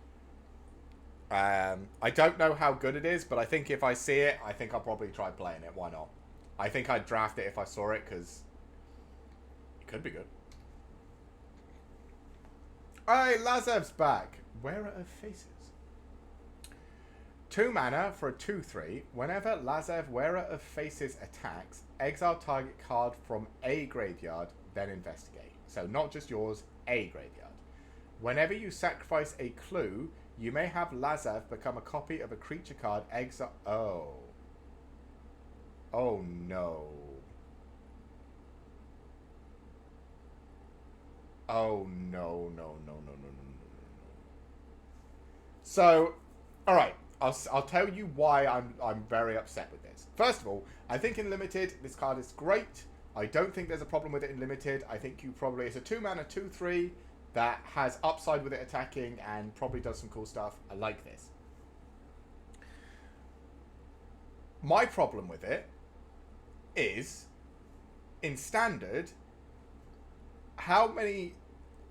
I don't know how good it is, but I think if I see it, I think I'll probably try playing it. Why not? I think I'd draft it if I saw it, because... could be good. Hey, Lazev's back. Wearer of Faces. 2 mana for a 2/3. Whenever Lazev, Wearer of Faces attacks, exile target card from a graveyard, then investigate. So not just yours, a graveyard. Whenever you sacrifice a clue, you may have Lazev become a copy of a creature card exile... Oh. Oh no. Oh, no. So, alright. I'll tell you why I'm very upset with this. First of all, I think in Limited, this card is great. I don't think there's a problem with it in Limited. I think you probably... It's a 2 mana 2/3 that has upside with it attacking and probably does some cool stuff. I like this. My problem with it is, in Standard... How many...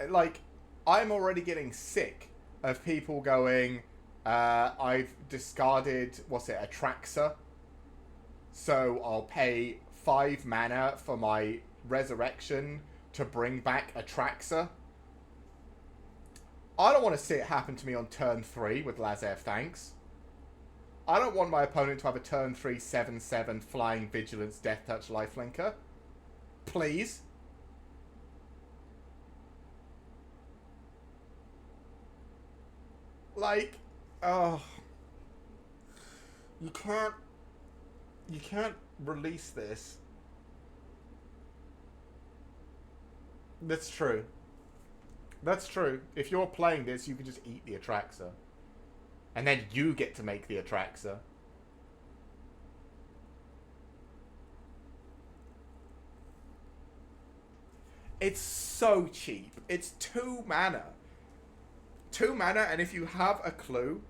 Like, I'm already getting sick of people going, I've discarded, what's it, Atraxa. So I'll pay 5 mana for my Resurrection to bring back Atraxa. I don't want to see it happen to me on turn 3 with Lazev, thanks. I don't want my opponent to have a turn 3 7/7 Flying Vigilance Death Touch Lifelinker. Please. Like, oh, you can't release this. That's true. That's true. If you're playing this, you can just eat the Atraxa. And then you get to make the Atraxa. It's so cheap. It's 2 mana. 2 mana, and if you have a clue,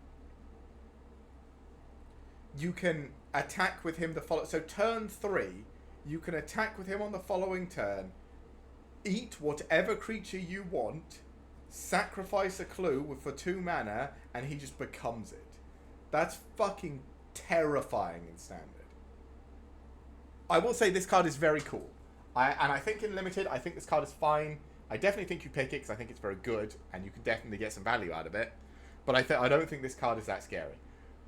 you can attack with him the follow. So turn 3, you can attack with him on the following turn, eat whatever creature you want, sacrifice a clue for 2 mana, and he just becomes it. That's fucking terrifying in Standard. I will say this card is very cool. I think in Limited, I think this card is fine. I definitely think you pick it because I think it's very good, and you can definitely get some value out of it. But I don't think this card is that scary.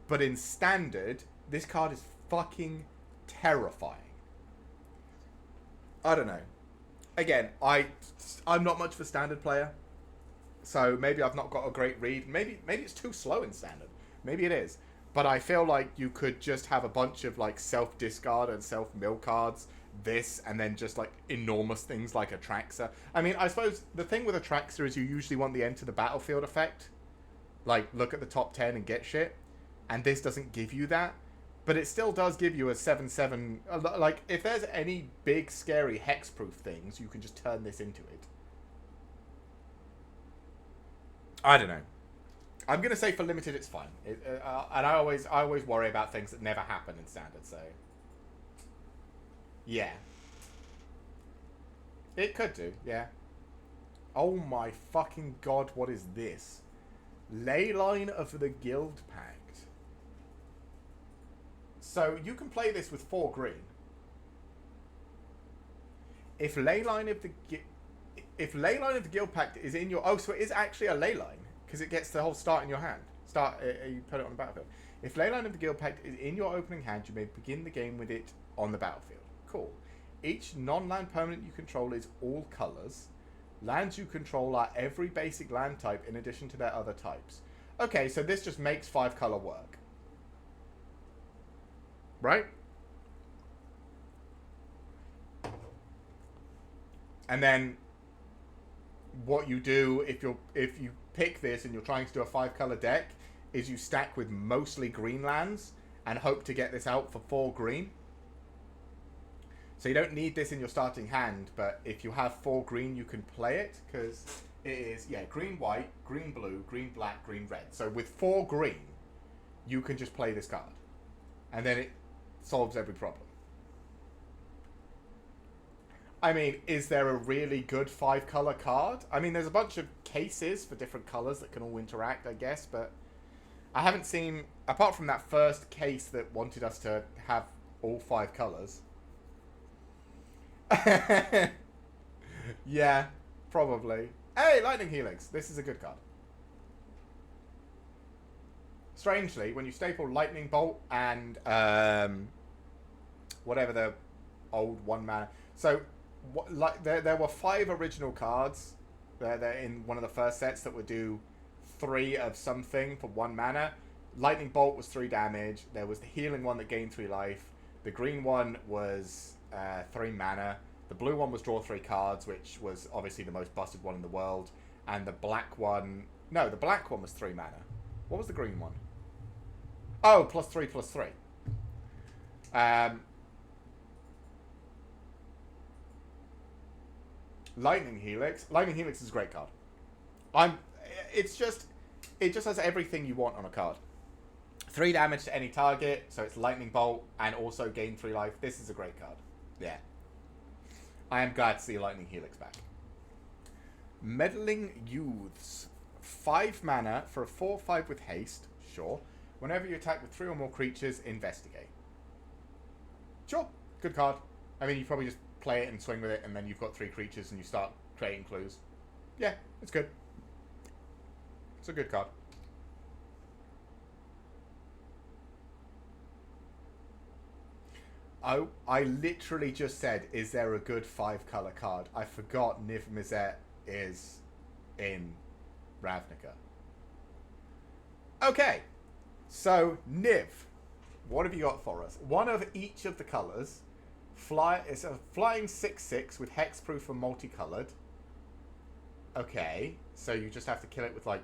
But in Standard, this card is fucking terrifying. I don't know. Again, I'm not much of a Standard player, so maybe I've not got a great read. Maybe it's too slow in Standard. Maybe it is. But I feel like you could just have a bunch of like self-discard and self-mill cards, this, and then just like enormous things like Atraxa. I mean, I suppose the thing with Atraxa is you usually want the enter the battlefield effect. Like, look at the top 10 and get shit. And this doesn't give you that. But it still does give you a 7/7. Like, if there's any big, scary hexproof things, you can just turn this into it. I don't know. I'm going to say for Limited, it's fine. And I always worry about things that never happen in Standard, so... Yeah. It could do, yeah. Oh my fucking god, what is this? Leyline of the Guild Pact. So, you can play this with 4 green. If Leyline of the Guild Pact is in your... Oh, so it is actually a Leyline. Because it gets the whole start in your hand. You put it on the battlefield. If Leyline of the Guild Pact is in your opening hand, you may begin the game with it on the battlefield. Cool. Each non-land permanent you control is all colors. Lands you control are every basic land type in addition to their other types. Okay, so this just makes 5-color work. Right? And then what you do if you pick this and you're trying to do a 5-color deck is you stack with mostly green lands and hope to get this out for 4 green. So you don't need this in your starting hand, but if you have 4 green, you can play it, because it is, yeah, green, white, green, blue, green, black, green, red. So with 4 green, you can just play this card. And then it solves every problem. I mean, is there a really good 5-color card? I mean, there's a bunch of cases for different colors that can all interact, I guess, but I haven't seen, apart from that first case that wanted us to have all 5 colors. Yeah, probably. Hey, Lightning Helix. This is a good card. Strangely, when you staple Lightning Bolt and whatever the old 1 mana. So, there were 5 original cards. They're in one of the first sets that would do 3 of something for 1 mana. Lightning Bolt was 3 damage. There was the healing one that gained 3 life. The green one was 3 mana. The blue one was draw 3 cards, which was obviously the most busted one in the world. And the black one... No, the black one was 3 mana. What was the green one? Oh, +3/+3. Lightning Helix. Lightning Helix is a great card. It just has everything you want on a card. 3 damage to any target, so it's Lightning Bolt, and also gain 3 life. This is a great card. Yeah. I am glad to see Lightning Helix back. Meddling Youths. 5 mana for a 4/5 with haste. Sure. Whenever you attack with 3 or more creatures, investigate. Sure. Good card. I mean, you probably just play it and swing with it, and then you've got 3 creatures and you start creating clues. Yeah, it's good. It's a good card. I literally just said, is there a good 5-color card? I forgot Niv Mizzet is in Ravnica. Okay, so Niv, what have you got for us? One of each of the colors. It's a flying 6/6 with hexproof and multicolored. Okay, so you just have to kill it with like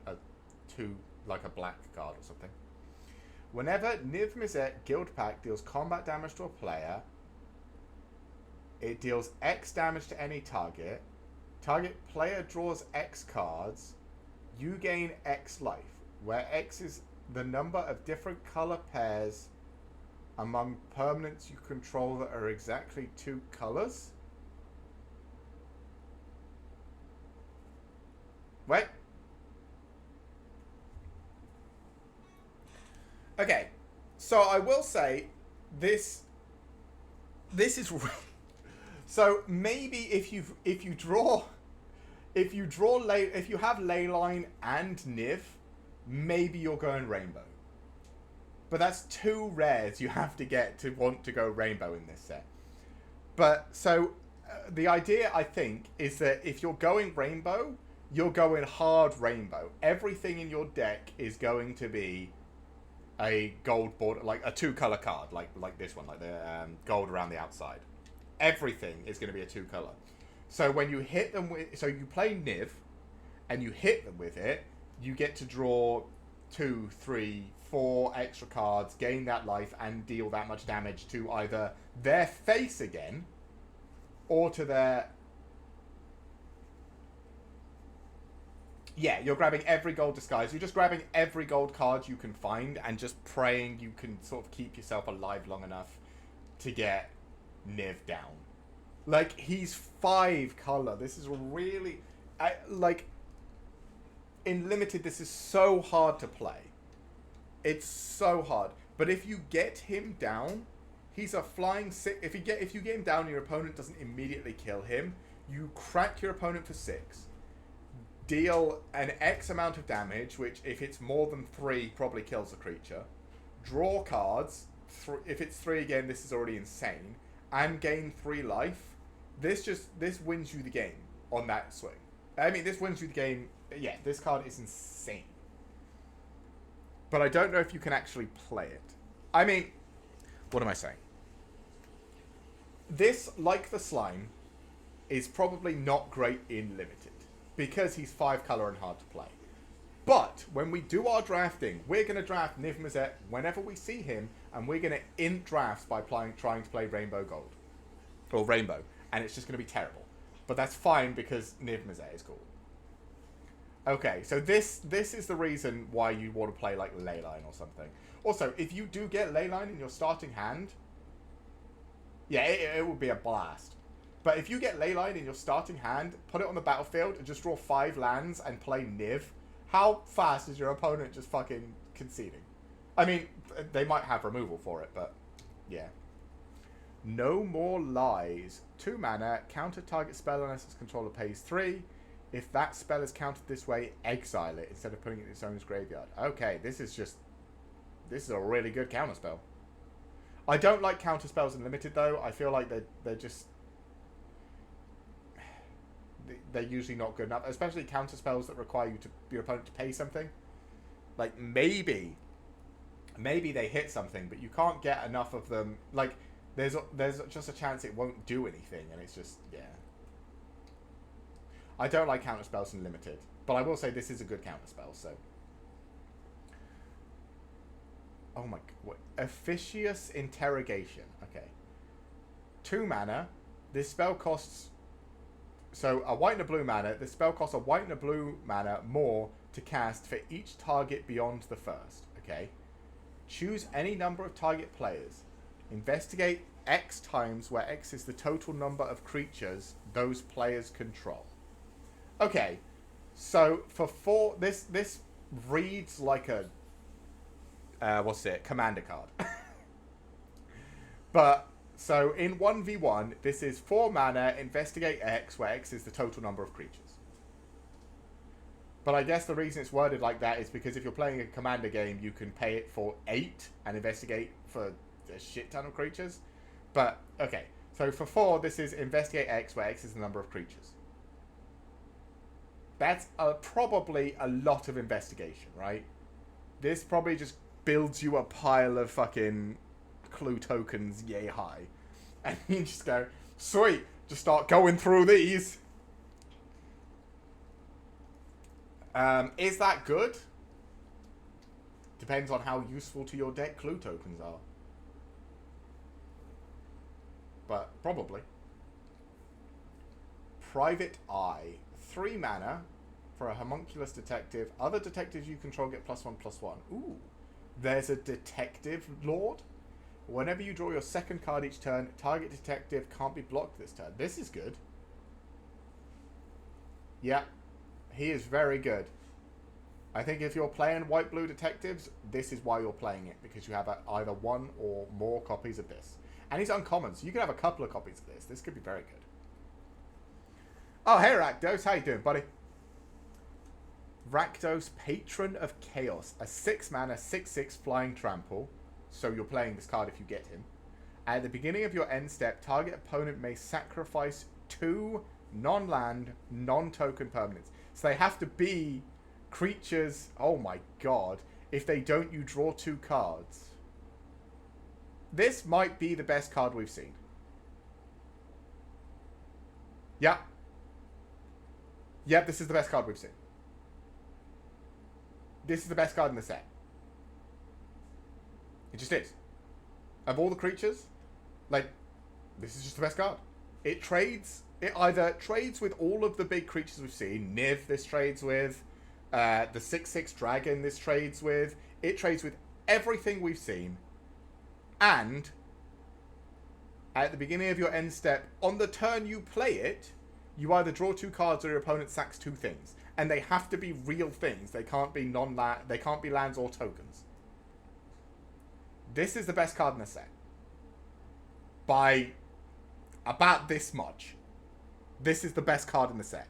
a black card or something. Whenever Niv Mizzet Guild Pact deals combat damage to a player, It deals X damage to any target. Target player draws X cards. You gain X life, where X is the number of different color pairs among permanents you control that are exactly 2 colors. Wait. Okay, so I will say this is so maybe if you have Leyline and Niv, maybe you're going Rainbow. But that's 2 rares you have to get to want to go Rainbow in this set. But so the idea, I think, is that if you're going Rainbow, you're going hard Rainbow. Everything in your deck is going to be a gold border, like a 2-color card, like this one, like the gold around the outside. Everything is going to be a 2-color. So when you hit them with, so you play Niv, and you hit them with it, you get to draw 2, 3, 4 extra cards, gain that life, and deal that much damage to either their face again, or to their... Yeah, you're grabbing every gold disguise. You're just grabbing every gold card you can find and just praying you can sort of keep yourself alive long enough to get Niv down. Like, he's 5 color. This is really... like, in Limited, this is so hard to play. It's so hard. But if you get him down, he's a flying 6. If you get him down and your opponent doesn't immediately kill him, you crack your opponent for 6. Deal an X amount of damage, which if it's more than 3, probably kills the creature. Draw cards. If it's 3 again, this is already insane. And gain 3 life. This wins you the game on that swing. I mean, this wins you the game. Yeah, this card is insane. But I don't know if you can actually play it. I mean, what am I saying? This, like the slime, is probably not great in Limited. Because he's 5 color and hard to play. But when we do our drafting, we're going to draft Niv Mizzet whenever we see him, and we're going to int drafts by trying to play Rainbow Gold. Or Rainbow. And it's just going to be terrible. But that's fine because Niv Mizzet is cool. Okay, so this is the reason why you want to play like Leyline or something. Also, if you do get Leyline in your starting hand, yeah, it would be a blast. But if you get Leyline in your starting hand, put it on the battlefield and just draw 5 lands and play Niv, how fast is your opponent just fucking conceding? I mean, they might have removal for it, but yeah. No More Lies. 2 mana, counter target spell unless its controller pays 3. If that spell is countered this way, exile it instead of putting it in its own graveyard. Okay, this is a really good counter spell. I don't like counter spells in Limited though. I feel like they're usually not good enough, especially counter spells that require your opponent to pay something. Like maybe they hit something, but you can't get enough of them. Like there's just a chance it won't do anything, and it's just yeah. I don't like counter spells in Limited, but I will say this is a good counter spell. So, oh my, what? Officious Interrogation. Okay, 2 mana. This spell costs. So a white and a blue mana. This spell costs a white and a blue mana more to cast for each target beyond the first. Okay. Choose any number of target players. Investigate X times, where X is the total number of creatures those players control. Okay, so for 4, this reads like a commander card. But so in 1v1, this is 4 mana, investigate X, where X is the total number of creatures. But I guess the reason it's worded like that is because if you're playing a commander game, you can pay it for 8 and investigate for a shit ton of creatures. But okay, so for 4, this is investigate X, where X is the number of creatures. That's probably a lot of investigation, right? This probably just builds you a pile of fucking clue tokens yay high. And you just go, sweet, just start going through these. Is that good? Depends on how useful to your deck clue tokens are. But probably. Private Eye. 3 mana for a homunculus detective. Other detectives you control get +1/+1. Ooh. There's a detective lord. Whenever you draw your second card each turn, target detective can't be blocked this turn. This is good. Yeah. He is very good. I think if you're playing white-blue detectives, this is why you're playing it. Because you have either one or more copies of this. And he's uncommon, so you can have a couple of copies of this. This could be very good. Oh, hey Rakdos. How you doing, buddy? Rakdos, Patron of Chaos. A 6 mana, 6/6 flying trample. So you're playing this card if you get him. At the beginning of your end step, target opponent may sacrifice 2 non-land, non-token permanents. So they have to be creatures. Oh my god. If they don't, you draw 2 cards. This might be the best card we've seen. Yeah. Yep, this is the best card we've seen. This is the best card in the set. It just is. Of all the creatures, like, this is just the best card. It trades. It either trades with all of the big creatures we've seen. Niv, this trades with. The 6/6 dragon, this trades with. It trades with everything we've seen. And at the beginning of your end step, on the turn you play it, you either draw 2 cards or your opponent sacks 2 things. And they have to be real things. They can't be non-land. They can't be lands or tokens. This is the best card in the set. By about this much. This is the best card in the set.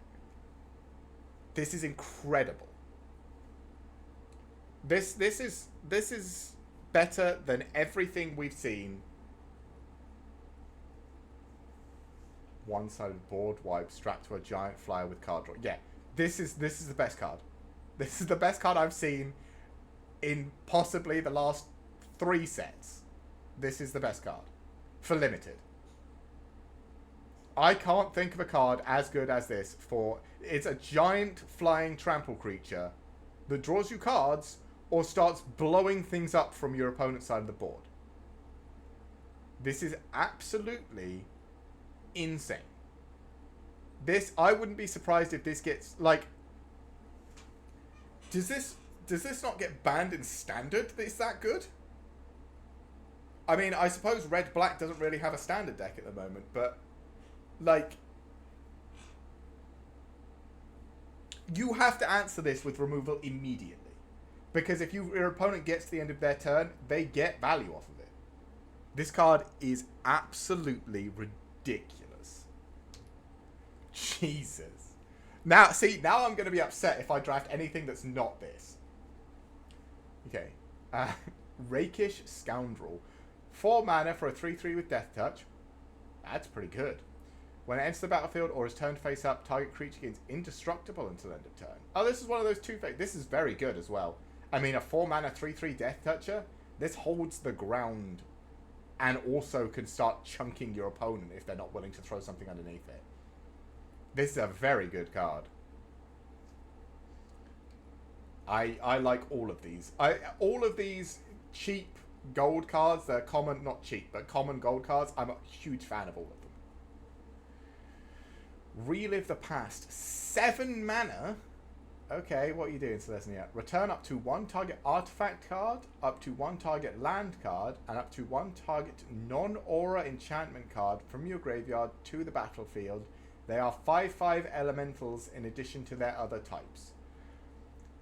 This is incredible. This is better than everything we've seen. One-sided board wipe strapped to a giant flyer with card draw. Yeah, this is the best card. This is the best card I've seen in possibly the last 3 sets. This is the best card for limited. I can't think of a card as good as this for... It's a giant flying trample creature that draws you cards or starts blowing things up from your opponent's side of the board. This is absolutely insane. This, I wouldn't be surprised if this gets, like... Does this not get banned in Standard? It's that good? I mean, I suppose Red-Black doesn't really have a Standard deck at the moment, but... Like, you have to answer this with removal immediately. Because if your opponent gets to the end of their turn, they get value off of it. This card is absolutely ridiculous. Jesus. Now, see, now I'm going to be upset if I draft anything that's not this. Okay. Rakish Scoundrel. 4 mana for a 3/3 with Death Touch. That's pretty good. When it enters the battlefield or is turned face up, target creature gains indestructible until end of turn. Oh, this is one of those 2 face. This is very good as well. I mean, a 4 mana 3/3 Death Toucher. This holds the ground and also can start chunking your opponent if they're not willing to throw something underneath it. This is a very good card. I like all of these. All of these cheap gold cards, they're common, not cheap, but common gold cards. I'm a huge fan of all of them. Relive the Past. 7 mana. Okay, what are you doing, Selesnya? Return up to 1 target artifact card, up to 1 target land card, and up to 1 target non-aura enchantment card from your graveyard to the battlefield. They are 5/5 elementals in addition to their other types.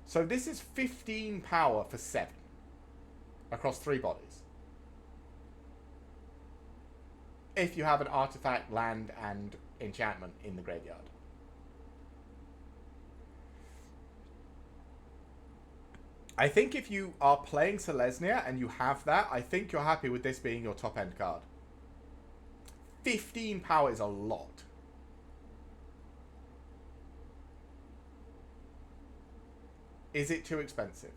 So this is 15 power for 7 across 3 bodies. If you have an artifact, land, and enchantment in the graveyard. I think if you are playing Selesnya and you have that, I think you're happy with this being your top end card. 15 power is a lot. Is it too expensive?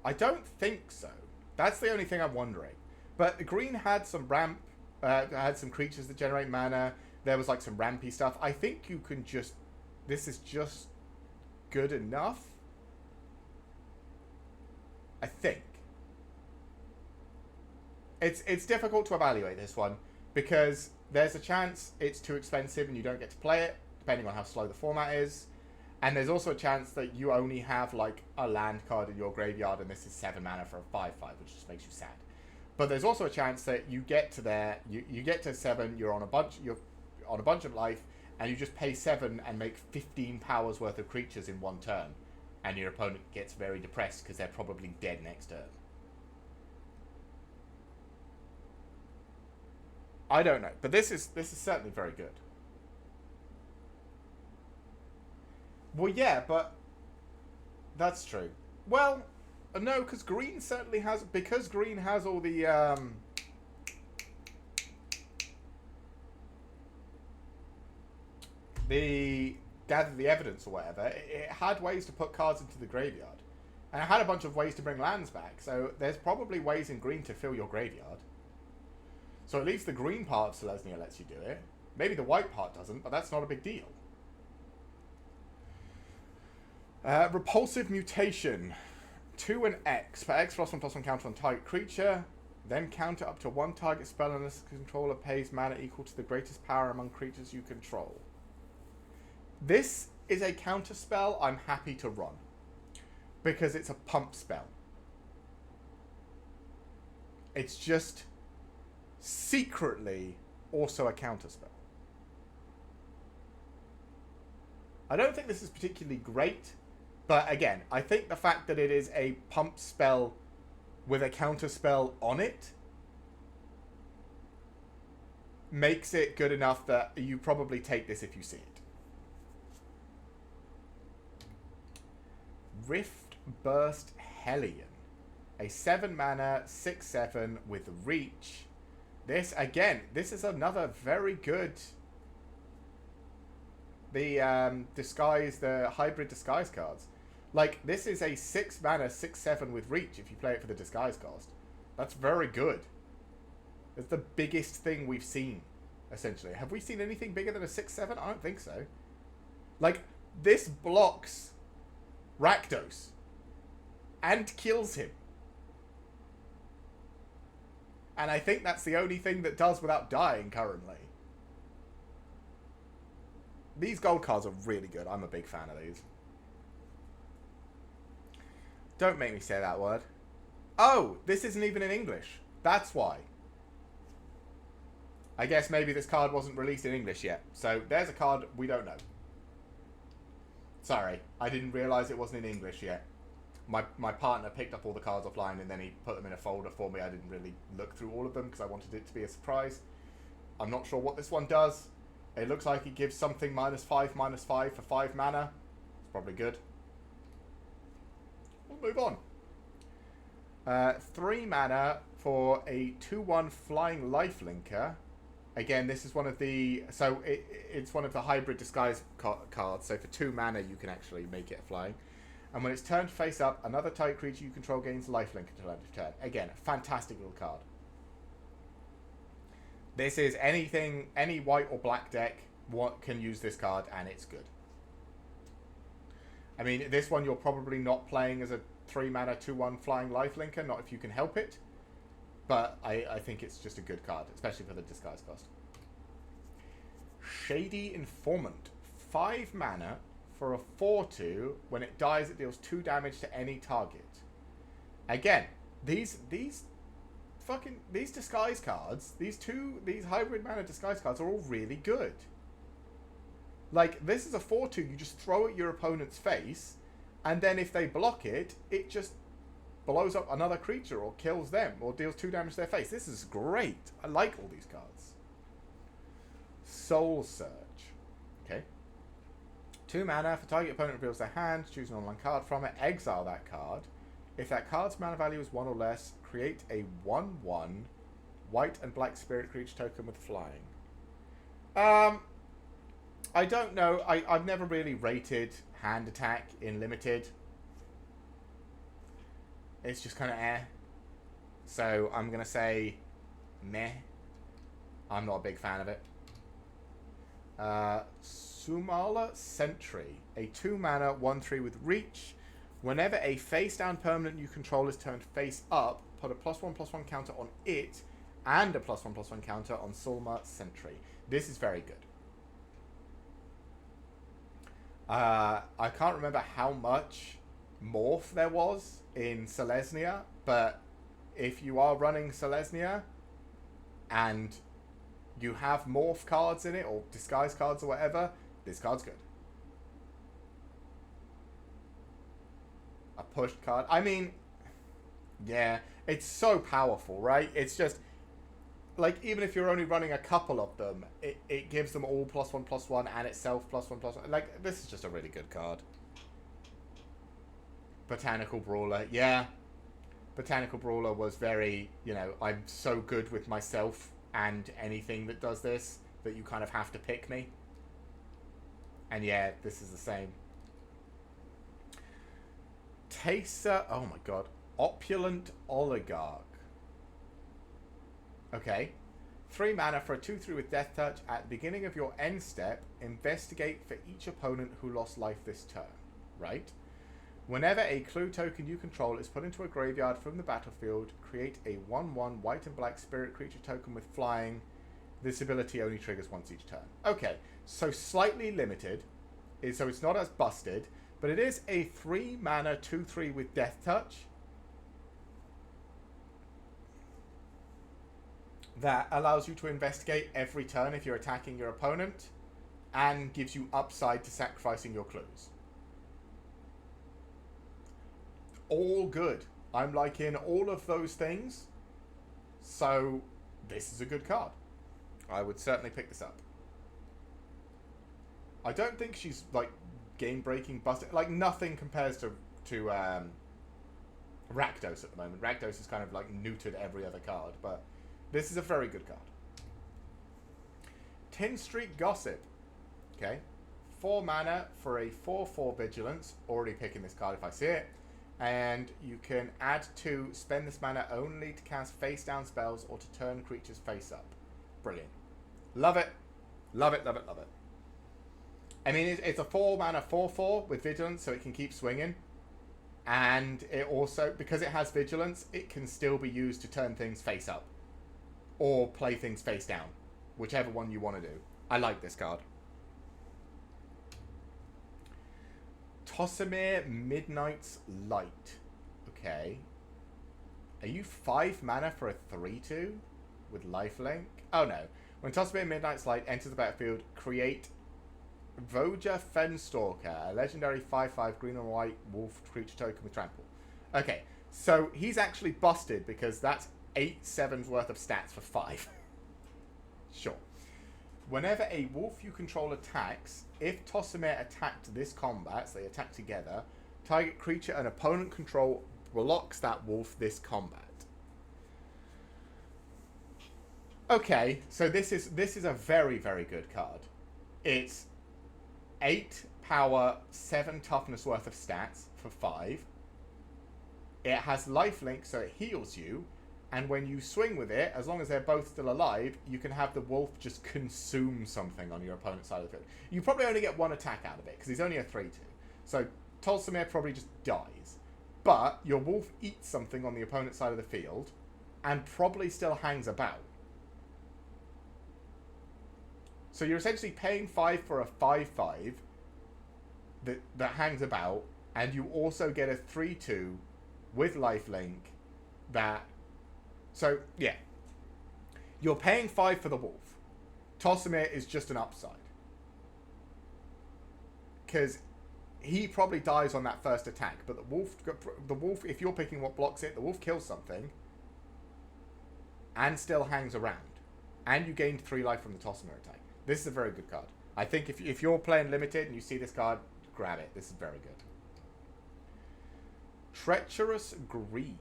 I don't think so. That's the only thing I'm wondering. But green had some ramp, had some creatures that generate mana. There was like some rampy stuff. I think you can just... This is just good enough. I think. It's difficult to evaluate this one because there's a chance it's too expensive and you don't get to play it. depending on how slow the format is. And there's also a chance that you only have like a land card in your graveyard, and this is 7 mana for a 5/5, which just makes you sad. But there's also a chance that you get to there, you get to 7, you're on a bunch of life, and you just pay 7 and make 15 powers worth of creatures in one turn, and your opponent gets very depressed because they're probably dead next turn. I don't know, but this is certainly very good. Well, yeah, but that's true. Well, no, because green certainly has, because green has all the gather the evidence or whatever. It had ways to put cards into the graveyard, and it had a bunch of ways to bring lands back. So there's probably ways in green to fill your graveyard. So at least the green part of Selesnya lets you do it. Maybe the white part doesn't, but that's not a big deal. Repulsive Mutation. 2 and X. For X +1/+1 counter on target creature. Then counter up to 1 target spell unless the controller pays mana equal to the greatest power among creatures you control. This is a counter spell I'm happy to run, because it's a pump spell. It's just secretly also a counter spell. I don't think this is particularly great, but again, I think the fact that it is a pump spell with a counter spell on it makes it good enough that you probably take this if you see it. Rift Burst Hellion. A 7 mana, 6/7 with reach. This, again, this is another very good... The hybrid disguise cards. Like, this is a 6 mana, 6/7 with reach if you play it for the disguise cost. That's very good. It's the biggest thing we've seen, essentially. Have we seen anything bigger than a 6/7? I don't think so. Like, this blocks Rakdos and kills him. And I think that's the only thing that does without dying currently. These gold cards are really good. I'm a big fan of these. Don't make me say that word. Oh, this isn't even in English. That's why. I guess maybe this card wasn't released in English yet. So there's a card we don't know. Sorry, I didn't realise it wasn't in English yet. My partner picked up all the cards offline and then he put them in a folder for me. I didn't really look through all of them because I wanted it to be a surprise. I'm not sure what this one does. It looks like it gives something -5/5 for 5 mana. It's probably good. We'll move on. 3 mana for a 2/1 flying lifelinker. Again, this is one of the... So, it's one of the hybrid disguise cards. So, for 2 mana, you can actually make it a flying. And when it's turned face up, another target creature you control gains lifelink until end of turn. Again, fantastic little card. This is anything, any white or black deck can use this card, and it's good. I mean, this one you're probably not playing as a 3 mana 2/1 flying lifelinker, not if you can help it. But I think it's just a good card, especially for the disguise cost. Shady Informant. 5 mana for a 4/2. When it dies, it deals 2 damage to any target. Again, these disguise cards, these hybrid mana disguise cards are all really good. Like, this is a 4/2 you just throw at your opponent's face, and then if they block it, it just blows up another creature or kills them or deals 2 damage to their face. This is great. I like all these cards. Soul Surge. Okay. 2 mana for target opponent reveals their hand, choose an online card from it, exile that card. If that card's mana value is 1 or less, create a 1/1 white and black spirit creature token with flying. I don't know. I've never really rated hand attack in limited. It's just kind of So I'm going to say meh. I'm not a big fan of it. Sumala Sentry. A 2 mana 1/3 with reach. Whenever a face-down permanent you control is turned face up, put a +1/+1 counter on it and a +1/+1 counter on Sulma Sentry. This is very good. I can't remember how much morph there was in Selesnya, but if you are running Selesnya and you have morph cards in it or disguise cards or whatever, this card's good. A pushed card. I mean, yeah, it's so powerful, right? It's just like even if you're only running a couple of them, it gives them all +1/+1 and itself +1/+1. Like, this is just a really good card. Botanical Brawler, yeah. Botanical Brawler was very, you know, I'm so good with myself and anything that does this that you kind of have to pick me. And yeah, this is the same. Taser, oh my god. Opulent Oligarch. Okay. 3 mana for a 2/3 with Death Touch. At the beginning of your end step, investigate for each opponent who lost life this turn. Right? Whenever a clue token you control is put into a graveyard from the battlefield, create a 1/1 white and black spirit creature token with flying. This ability only triggers once each turn. Okay, so slightly limited, so it's not as busted, but it is a 3 mana 2/3 with Death Touch that allows you to investigate every turn if you're attacking your opponent and gives you upside to sacrificing your clues. All good. I'm liking all of those things, so this is a good card. I would certainly pick this up. I don't think she's like game-breaking, busted. Like, nothing compares to Rakdos at the moment. Rakdos is kind of like neutered every other card, but this is a very good card. Tin Street Gossip. Okay. 4 mana for a 4/4 Vigilance. Already picking this card if I see it. And you can add 2, spend this mana only to cast face down spells or to turn creatures face up. Brilliant. Love it. Love it, love it, love it. I mean, it's a 4 mana 4/4 with Vigilance, so it can keep swinging. And it also, because it has Vigilance, it can still be used to turn things face up. Or play things face down. Whichever one you want to do. I like this card. Tossamir Midnight's Light. Okay. Are you 5 mana for a 3/2 with lifelink? Oh no. When Tossamir Midnight's Light enters the battlefield, create Voja Fenstalker, a legendary 5/5 green and white wolf creature token with trample. Okay, so he's actually busted because that's 8/7's worth of stats for 5. Sure. Whenever a wolf you control attacks, if Tossamir attacked this combat, so they attack together, target creature an opponent control blocks that wolf this combat. Okay, so this is a very, very good card. It's 8 power, 7 toughness worth of stats for 5. It has lifelink, so it heals you. And when you swing with it, as long as they're both still alive, you can have the wolf just consume something on your opponent's side of the field. You probably only get 1 attack out of it, because he's only a 3/2. So Tossamir probably just dies. But your wolf eats something on the opponent's side of the field, and probably still hangs about. So you're essentially paying 5 for a 5/5 that hangs about, and you also get a 3/2 with lifelink that... So, yeah. You're paying 5 for the wolf. Tossamir is just an upside. Because he probably dies on that first attack, but the wolf, if you're picking what blocks it, the wolf kills something and still hangs around. And you gained 3 life from the Tossamir attack. This is a very good card. I think if you're playing limited and you see this card, grab it. This is very good. Treacherous Greed.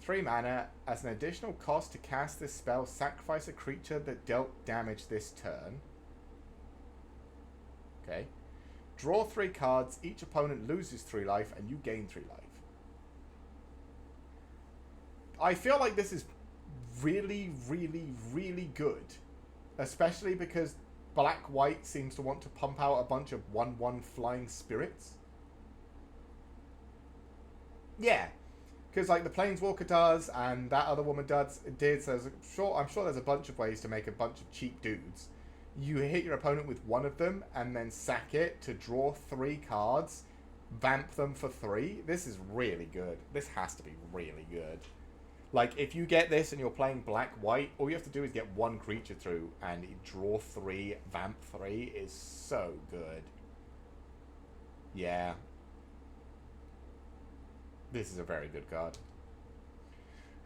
3 mana. As an additional cost to cast this spell, sacrifice a creature that dealt damage this turn. Okay. Draw 3 cards. Each opponent loses 3 life and you gain 3 life. I feel like this is really, really, really good. Especially because Black-White seems to want to pump out a bunch of 1/1 flying spirits. Yeah. Because like the Planeswalker does, and that other woman did. So I'm sure there's a bunch of ways to make a bunch of cheap dudes. you hit your opponent with one of them and then sack it to draw 3 cards, vamp them for 3. This is really good. This has to be really good. Like, if you get this and you're playing black-white, all you have to do is get 1 creature through and draw 3, vamp 3 is so good. Yeah. This is a very good card.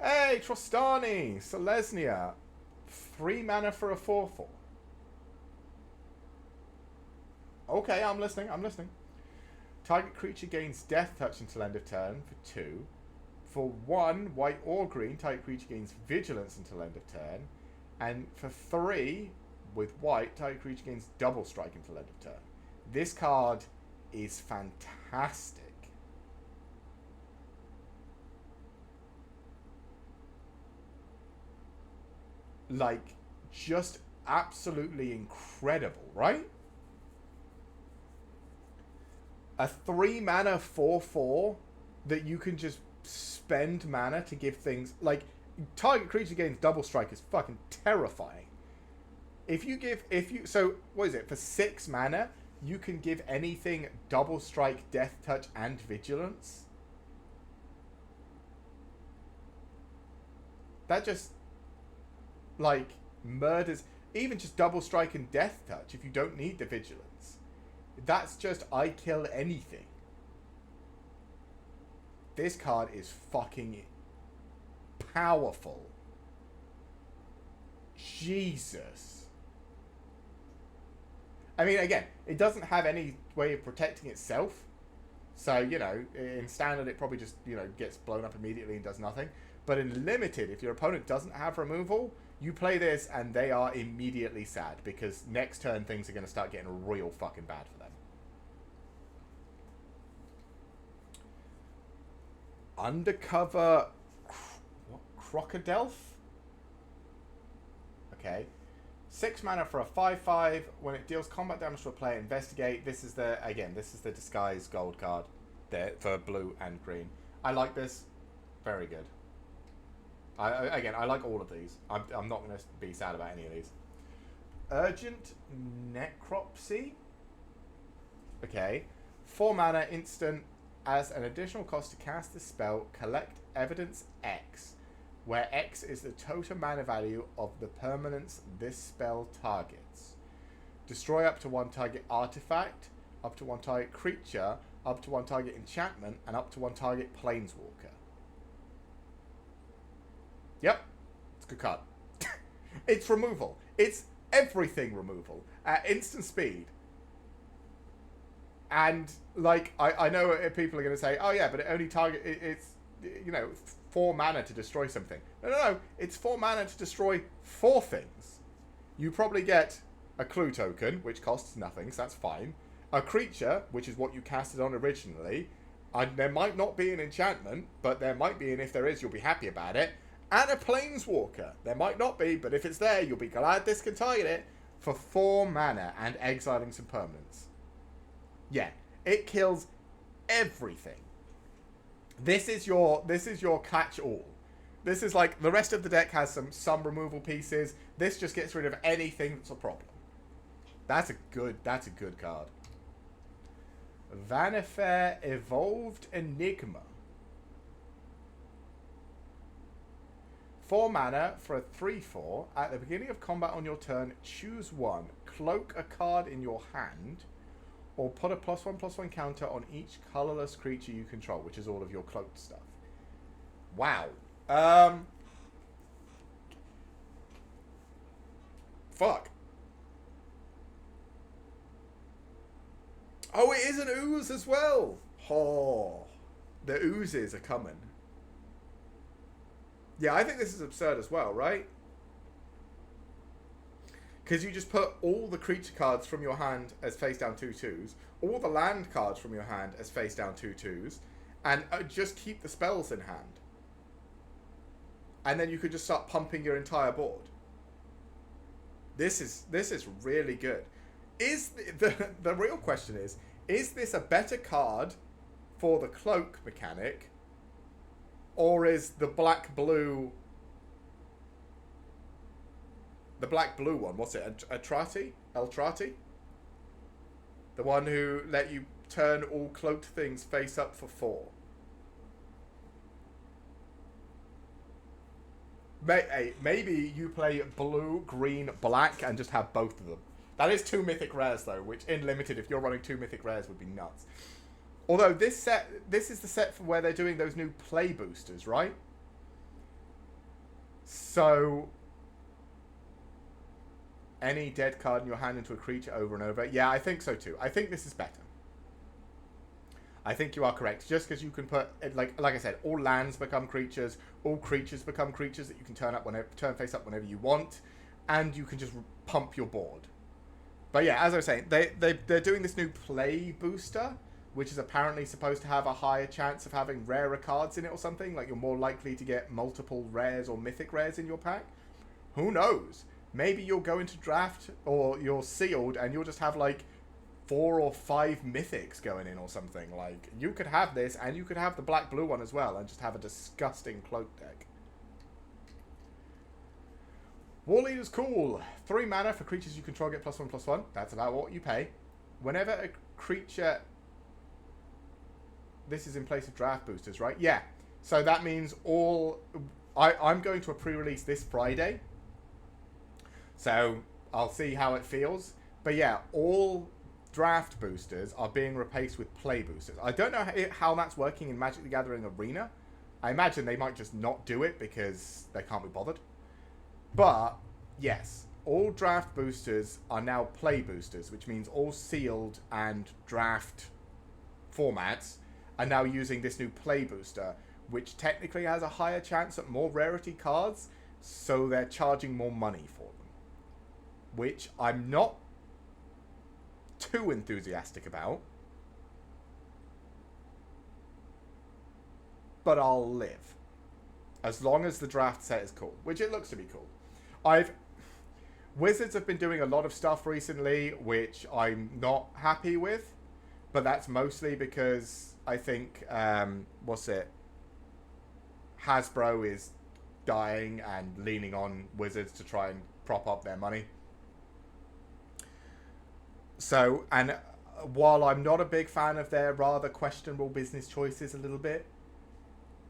Hey, Trostani! Selesnya. 3 mana for a 4/4. Okay, I'm listening, I'm listening. Target creature gains Death Touch until end of turn for 2. For 1, white or green, target creature gains Vigilance until end of turn. And for 3, with white, target creature gains Double Strike until end of turn. This card is fantastic. Like, just absolutely incredible, right? A 3 mana 4/4 that you can just spend mana to give things like target creature gains Double Strike is fucking terrifying. So what is it, for 6 mana you can give anything Double Strike, Death Touch and Vigilance. That just like murders even just Double Strike and Death Touch if you don't need the Vigilance. That's just I kill anything. This card is fucking powerful. Jesus. I mean, again, it doesn't have any way of protecting itself. So, you know, in standard it probably just, you know, gets blown up immediately and does nothing. But in limited, if your opponent doesn't have removal, you play this and they are immediately sad because next turn things are going to start getting real fucking bad for them. Undercover Crocodile? Okay. 6 mana for a 5/5. When it deals combat damage to a player, investigate. This is the disguise gold card there for blue and green. I like this. Very good. I like all of these. I'm not going to be sad about any of these. Urgent Necropsy. Okay. 4 mana, instant. As an additional cost to cast this spell, collect evidence X, where X is the total mana value of the permanents this spell targets. Destroy up to 1 target artifact, up to 1 target creature, up to 1 target enchantment, and up to 1 target planeswalker. Yep, it's a good card. It's removal. It's everything removal at instant speed. And, like, I know people are going to say, oh yeah, but it only it's, you know, 4 mana to destroy something. No, it's 4 mana to destroy 4 things. You probably get a clue token, which costs nothing, so that's fine. A creature, which is what you casted on originally. And there might not be an enchantment, but there might be, and if there is, you'll be happy about it. And a planeswalker. There might not be, but if it's there, you'll be glad this can target it for 4 mana and exiling some permanents. Yeah, it kills everything. This is your catch-all. This is like the rest of the deck has some removal pieces. This just gets rid of anything that's a problem. That's a good card. Vanifair Evolved Enigma. 4 mana for a 3/4. At the beginning of combat on your turn, choose 1. Cloak a card in your hand. Or put a +1/+1 counter on each colorless creature you control, which is all of your cloaked stuff. Wow. Fuck. Oh, it is an ooze as well. Oh, the oozes are coming. Yeah, I think this is absurd as well, right? Because you just put all the creature cards from your hand as face down 2/2s, all the land cards from your hand as face down 2/2s, and just keep the spells in hand. And then you could just start pumping your entire board. This is really good. Is the real question is this a better card for the cloak mechanic, or is the black blue The black-blue one, what's it? Atrati? Eltrati? The one who let you turn all cloaked things face up for 4. Maybe you play blue, green, black, and just have both of them. That is 2 mythic rares, though, which in limited, if you're running 2 mythic rares, would be nuts. Although this is the set for where they're doing those new play boosters, right? So, any dead card in your hand into a creature over and over. Yeah, I think so too. I think this is better. I think you are correct. Just because you can put, like I said, all lands become creatures, all creatures become creatures that you can turn face up whenever you want, and you can just pump your board. But yeah, as I was saying, they're doing this new play booster, which is apparently supposed to have a higher chance of having rarer cards in it or something. Like you're more likely to get multiple rares or mythic rares in your pack. Who knows? Maybe you'll go into draft or you're sealed and you'll just have like 4 or 5 mythics going in or something. Like you could have this and you could have the black-blue one as well and just have a disgusting cloak deck. War Leader's cool. 3 mana for creatures you control, get +1/+1. That's about what you pay. Whenever a creature... This is in place of draft boosters, right? Yeah. So that means all... I'm going to a pre-release this Friday. So I'll see how it feels. But yeah, all draft boosters are being replaced with play boosters. I don't know how that's working in Magic the Gathering Arena. I imagine they might just not do it because they can't be bothered. But, yes, all draft boosters are now play boosters, which means all sealed and draft formats are now using this new play booster, which technically has a higher chance at more rarity cards, so they're charging more money for them. Which I'm not too enthusiastic about, but I'll live. As long as the draft set is cool, which it looks to be cool. Wizards have been doing a lot of stuff recently, which I'm not happy with, but that's mostly because I think, Hasbro is dying and leaning on Wizards to try and prop up their money. So, and while I'm not a big fan of their rather questionable business choices a little bit,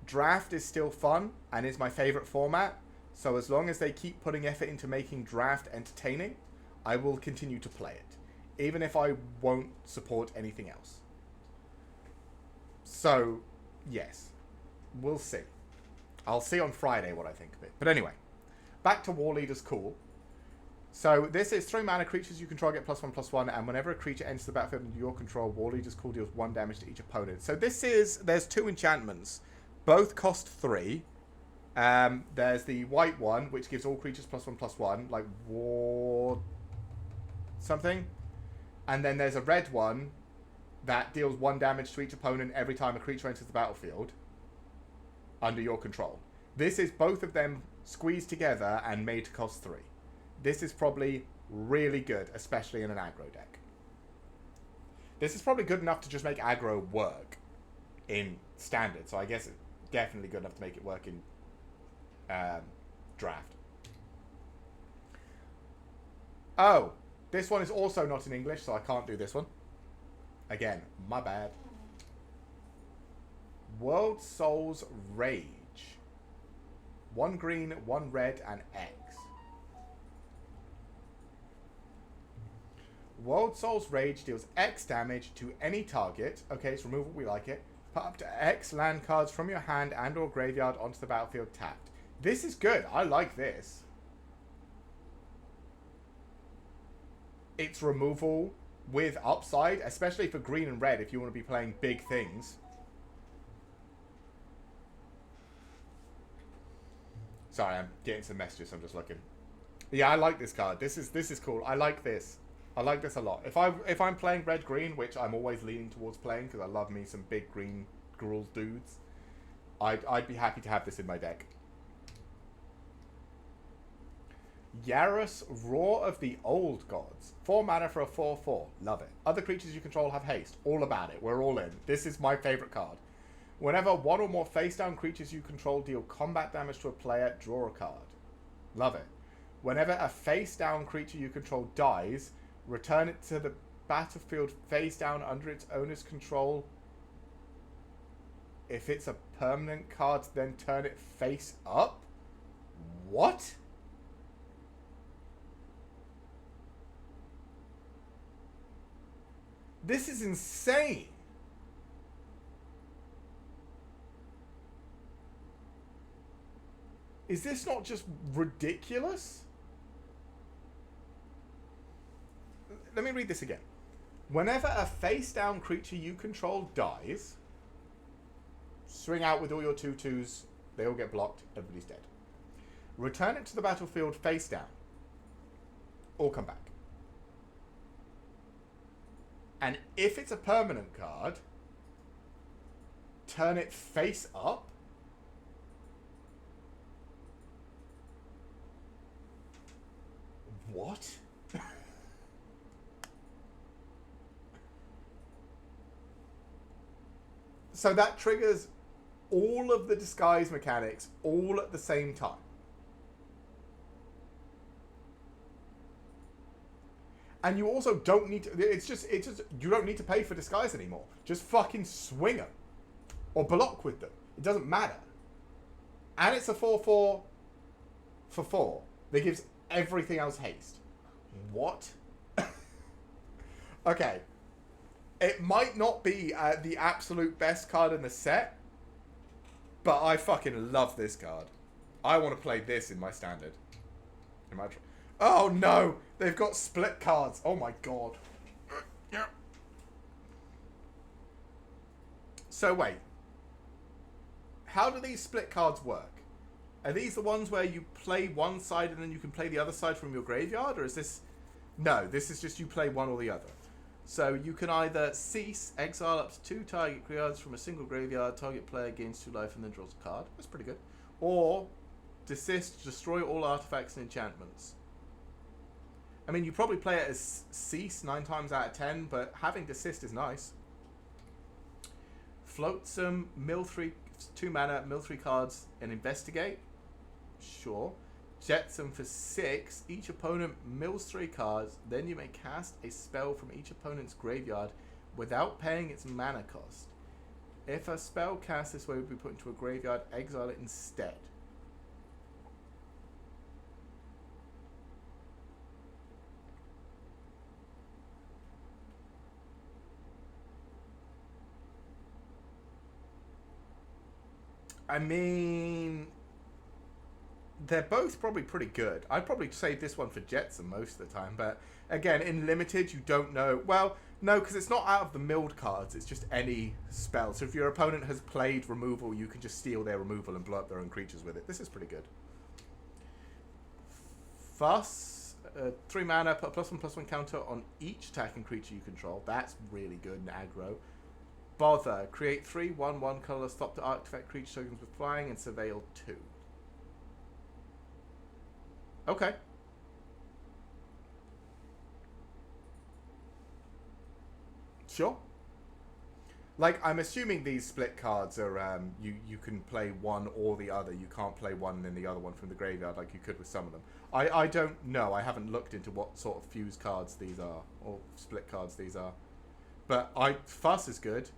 draft is still fun and is my favorite format. So as long as they keep putting effort into making draft entertaining, I will continue to play it, even if I won't support anything else. So, yes, we'll see. I'll see on Friday what I think of it. But anyway, back to War Leader's cool. So this is 3 mana creatures you control get +1/+1, and whenever a creature enters the battlefield under your control, War Leader's cool deals 1 damage to each opponent. So this is, there's 2 enchantments. Both cost 3. There's the white one, which gives all creatures +1/+1, like war something. And then there's a red one that deals 1 damage to each opponent every time a creature enters the battlefield under your control. This is both of them squeezed together and made to cost 3. This is probably really good, especially in an aggro deck. This is probably good enough to just make aggro work in standard, so I guess it's definitely good enough to make it work in draft. Oh, this one is also not in English, so I can't do this one. Again, my bad. World Soul's Rage. 1 green, 1 red, and X. World Soul's Rage deals X damage to any target. Okay, it's removal, we like it. Put up to X land cards from your hand and or graveyard onto the battlefield tapped. This is good. I like this. It's removal with upside, especially for green and red if you want to be playing big things. Sorry, I'm getting some messages, I'm just looking. Yeah, I like this card. This is cool. I like this. I like this a lot. If I'm playing red-green, which I'm always leaning towards playing because I love me some big green Gruul dudes, I'd be happy to have this in my deck. Yaros, Roar of the Old Gods. 4 mana for a 4/4. Love it. Other creatures you control have haste. All about it. We're all in. This is my favorite card. Whenever 1 or more face-down creatures you control deal combat damage to a player, draw a card. Love it. Whenever a face-down creature you control dies, return it to the battlefield face down under its owner's control. If it's a permanent card, then turn it face up? What? This is insane. Is this not just ridiculous? Let me read this again. Whenever a face-down creature you control dies, swing out with all your 2/2s. They all get blocked. Everybody's dead. Return it to the battlefield face down. Or come back. And if it's a permanent card, turn it face up. What? So that triggers all of the disguise mechanics all at the same time. And you also don't need to, it's just, you don't need to pay for disguise anymore. Just fucking swing them. Or block with them. It doesn't matter. And it's a 4/4 for 4 that gives everything else haste. What? Okay. It might not be the absolute best card in the set, but I fucking love this card. I want to play this in my standard. Oh no! They've got split cards. Oh my god. So wait. How do these split cards work? Are these the ones where you play one side and then you can play the other side from your graveyard? Or is this... No, this is just you play one or the other. So you can either cease, exile up to 2 target cards from a single graveyard, target player gains 2 life and then draws a card. That's pretty good. Or desist, destroy all artifacts and enchantments. I mean, you probably play it as cease 9 times out of 10, but having desist is nice. Float some mill 3, 2 mana, mill 3 cards and investigate. Sure. Jetsam for 6. Each opponent mills 3 cards. Then you may cast a spell from each opponent's graveyard without paying its mana cost. If a spell cast this way would be put into a graveyard, exile it instead. I mean... They're both probably pretty good. I'd probably save this one for Jetsam most of the time, but again, in limited, you don't know. Well, no, because it's not out of the milled cards. It's just any spell. So if your opponent has played removal, you can just steal their removal and blow up their own creatures with it. This is pretty good. Fuss, 3 mana, put a +1/+1 counter on each attacking creature you control. That's really good in aggro. Bother, create 3 1/1 color, stop the artifact creature tokens with flying, and surveil 2. Okay. Sure. Like, I'm assuming these split cards are, you can play one or the other. You can't play one and then the other one from the graveyard like you could with some of them. I don't know. I haven't looked into what sort of fuse cards these are, or split cards these are. But Fuss is good.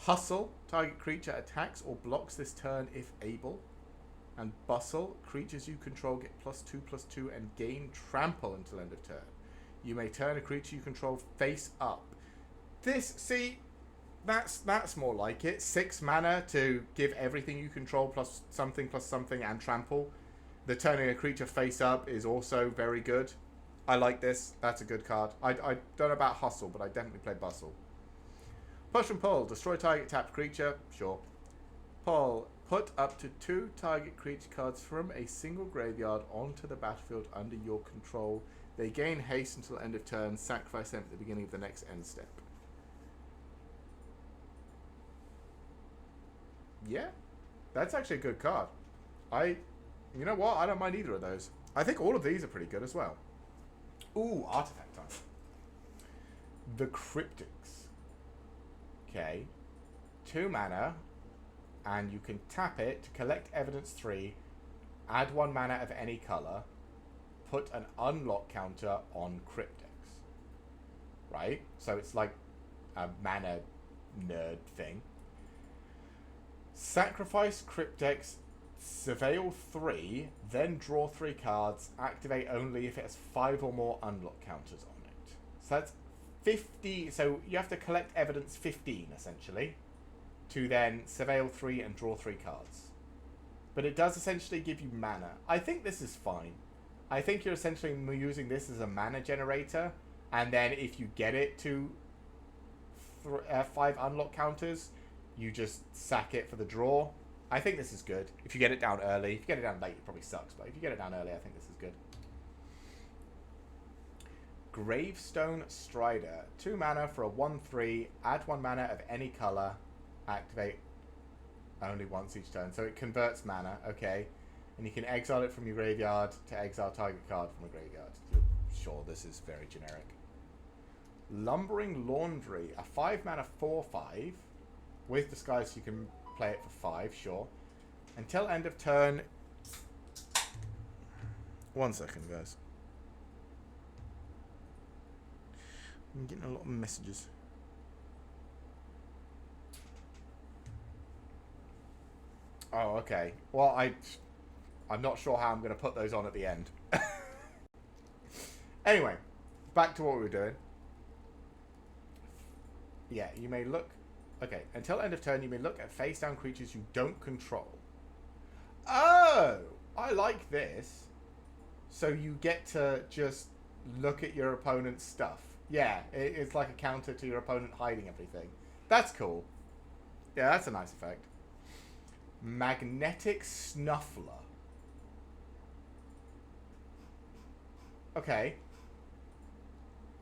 Hustle, target creature attacks or blocks this turn if able. And Bustle, creatures you control get +2/+2 and gain trample until end of turn. You may turn a creature you control face up. This, see, that's more like it. 6 mana to give everything you control +something and trample. The turning a creature face up is also very good. I like this. That's a good card. I don't know about Hustle, but I definitely play Bustle. Push and pull. Destroy target tapped creature. Sure. Pull. Put up to 2 target creature cards from a single graveyard onto the battlefield under your control. They gain haste until end of turn. Sacrifice them at the beginning of the next end step. Yeah. That's actually a good card. You know what? I don't mind either of those. I think all of these are pretty good as well. Ooh, artifact time. The Cryptics. Okay. 2 mana. And you can tap it to collect evidence 3. Add 1 mana of any color. Put an unlock counter on Cryptex. Right? So it's like a mana nerd thing. Sacrifice Cryptex, surveil 3, then draw 3 cards. Activate only if it has 5 or more unlock counters on it. So that's 50. So you have to collect evidence 15 essentially to then surveil 3 and draw 3 cards. But it does essentially give you mana. I think this is fine. I think you're essentially using this as a mana generator, and then if you get it to 5 unlock counters, you just sack it for the draw. I think this is good. If you get it down early. If you get it down late, it probably sucks. But if you get it down early, I think this is good. Gravestone Strider. 2 mana for a 1/3. Add 1 mana of any color. Activate only once each turn. So it converts mana. Okay. And you can exile it from your graveyard to exile target card from a graveyard. Sure, this is very generic. Lumbering Laundry. A 5 mana 4/5. With Disguise, you can play it for 5, sure. Until end of turn. 1 second, guys. I'm getting a lot of messages. Oh, okay. Well, I'm not sure how I'm going to put those on at the end. Anyway, back to what we were doing. Yeah, you may look... Okay, until end of turn, you may look at face-down creatures you don't control. Oh! I like this. So you get to just look at your opponent's stuff. Yeah, it's like a counter to your opponent hiding everything. That's cool. Yeah, that's a nice effect. Magnetic Snuffler. Okay.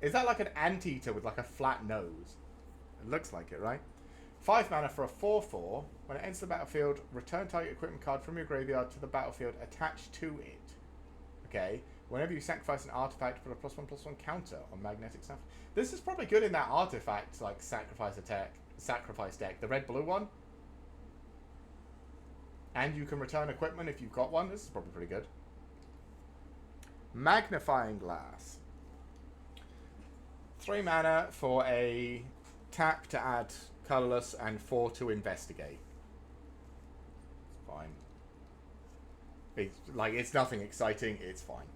Is that like an anteater with like a flat nose? It looks like it, right? 5 mana for a 4/4. When it enters the battlefield, return target equipment card from your graveyard to the battlefield attached to it. Okay. Whenever you sacrifice an artifact, put a +1/+1 counter on Magnetic Snuffler. This is probably good in that artifact, like sacrifice deck. The red-blue one. And you can return equipment if you've got one. This is probably pretty good. Magnifying Glass. 3 mana for a tap to add colorless and 4 to investigate. It's fine. It's nothing exciting. It's fine.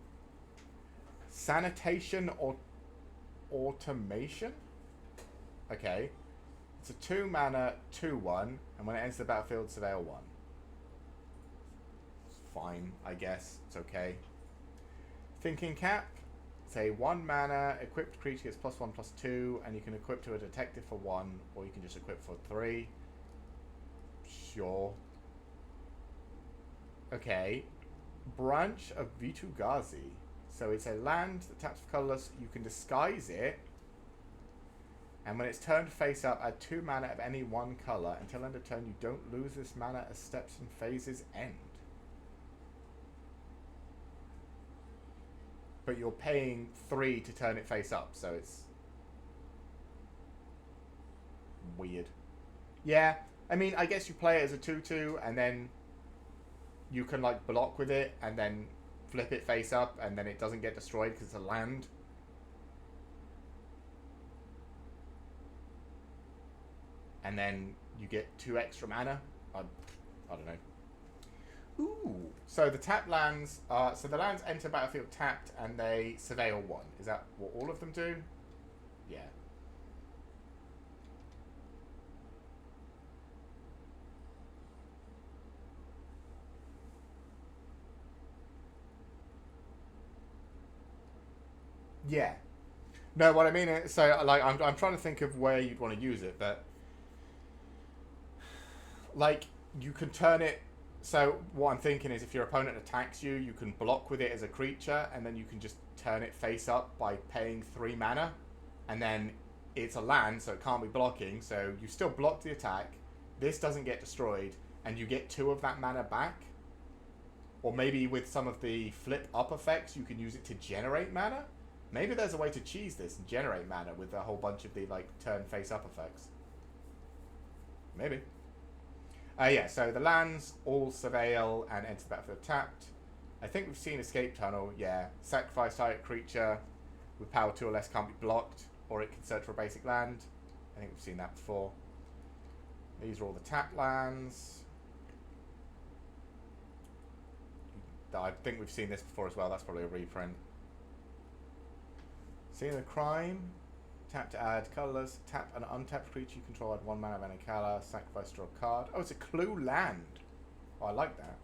Sanitation or Automation. Okay. It's a 2 mana 2/1, and when it enters the battlefield, surveil 1. It's fine, I guess. It's okay. Thinking Cap. It's a 1 mana equipped creature gets +1/+2, and you can equip to a detective for 1, or you can just equip for 3. Sure. Okay. Branch of Vitu-Ghazi. So it's a land that taps for colorless. You can disguise it, and when it's turned face up, add 2 mana of any 1 color. Until end of turn, you don't lose this mana as steps and phases end. But you're paying 3 to turn it face up, so it's weird. Yeah, I mean, I guess you play it as a 2/2, and then you can like block with it, and then flip it face up, and then it doesn't get destroyed because it's a land. And then you get 2 extra mana. I don't know. Ooh. So the tap lands, so the lands enter battlefield tapped and they surveil 1. Is that what all of them do? Yeah. Yeah. No, what I mean is, so like I'm trying to think of where you'd want to use it, but like you can turn it. So what I'm thinking is if your opponent attacks you, you can block with it as a creature, and then you can just turn it face up by paying 3 mana, and then it's a land, so it can't be blocking, so you still block the attack, this doesn't get destroyed, and you get 2 of that mana back. Or maybe with some of the flip up effects, you can use it to generate mana. Maybe there's a way to cheese this and generate mana with a whole bunch of the like turn face up effects. Maybe. Yeah, so the lands all surveil and enter the battlefield tapped. I think we've seen Escape Tunnel, yeah. Sacrifice target creature with power 2 or less can't be blocked, or it can search for a basic land. I think we've seen that before. These are all the tap lands. I think we've seen this before as well. That's probably a reprint. Scene of Crime. Tap to add colours. Tap an untapped creature you control, add 1 mana of any colour. Sacrifice, draw a card. Oh, it's a clue land. Oh, I like that.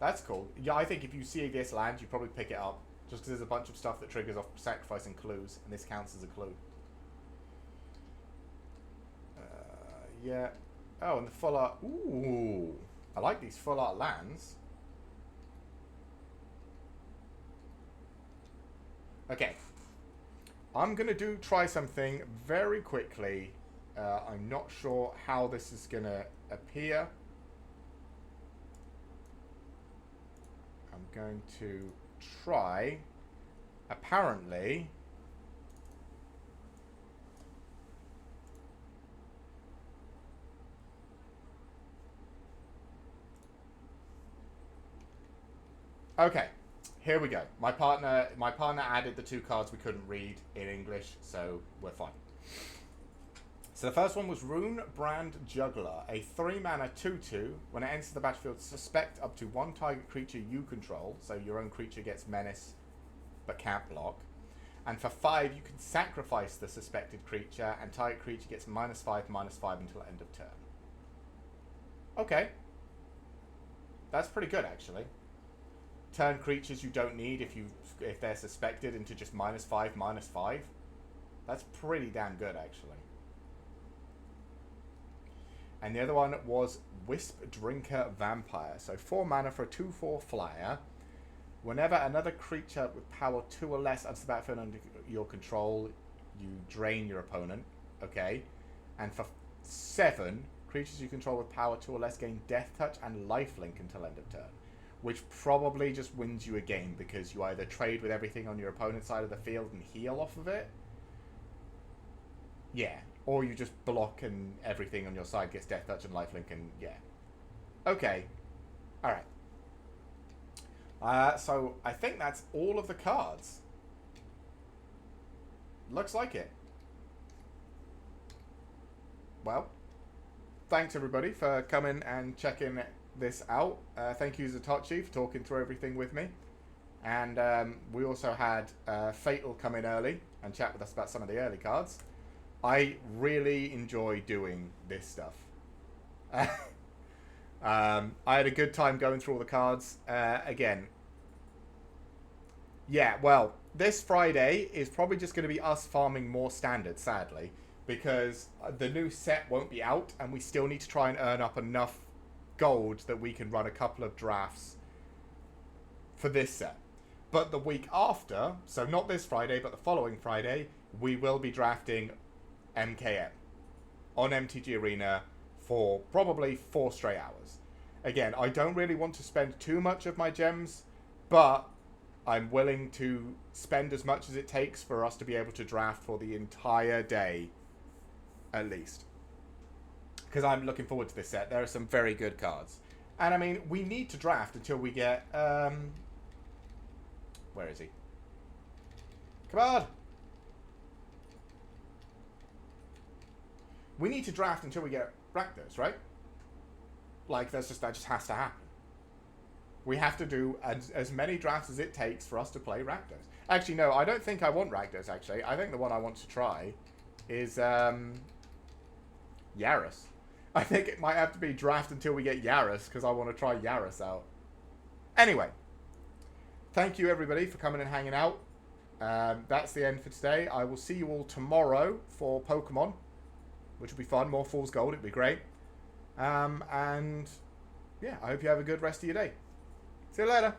That's cool. Yeah, I think if you see this land, you probably pick it up. Just because there's a bunch of stuff that triggers off sacrificing clues, and this counts as a clue. Yeah. Oh, and the full art. Ooh. I like these full art lands. Okay. I'm going to try something very quickly. I'm not sure how this is going to appear. I'm going to try, apparently, okay, here we go. My partner added the 2 cards we couldn't read in English, so we're fine. So the first one was Rune Brand Juggler, a 3-mana 2/2. When it enters the battlefield, suspect up to 1 target creature you control, so your own creature gets menace but can't block. And for 5, you can sacrifice the suspected creature, and target creature gets -5/-5 until end of turn. Okay. That's pretty good, actually. Turn creatures you don't need if they're suspected into just -5/-5. That's pretty damn good, actually. And the other one was Wisp Drinker Vampire. So 4 mana for a 2/4 flyer. Whenever another creature with power 2 or less enters the battlefield under your control, you drain your opponent. Okay. And for 7, creatures you control with power 2 or less gain Death Touch and Lifelink until end of turn. Which probably just wins you a game because you either trade with everything on your opponent's side of the field and heal off of it. Yeah. Or you just block and everything on your side gets Death Touch and Lifelink and yeah. Okay. Alright. So I think that's all of the cards. Looks like it. Well, thanks everybody for coming and checking this out. Thank you Zatochi for talking through everything with me. And we also had Fatal come in early and chat with us about some of the early cards. I really enjoy doing this stuff. I had a good time going through all the cards. Again, yeah, well, this Friday is probably just going to be us farming more standard, sadly, because the new set won't be out, and we still need to try and earn up enough gold that we can run a couple of drafts for this set. But the week after, so not this Friday, but the following Friday, we will be drafting MKM on MTG Arena for probably 4 straight hours. Again, I don't really want to spend too much of my gems, but I'm willing to spend as much as it takes for us to be able to draft for the entire day, at least. Because I'm looking forward to this set. There are some very good cards. And I mean, we need to draft until we get... where is he? Come on! We need to draft until we get Rakdos, right? Like, that just has to happen. We have to do as many drafts as it takes for us to play Rakdos. Actually, no, I don't think I want Rakdos, actually. I think the one I want to try is Yaris. I think it might have to be draft until we get Yaris, because I want to try Yaris out. Anyway, thank you, everybody, for coming and hanging out. That's the end for today. I will see you all tomorrow for Pokemon, which will be fun. More Fool's Gold. It'll be great. And yeah, I hope you have a good rest of your day. See you later.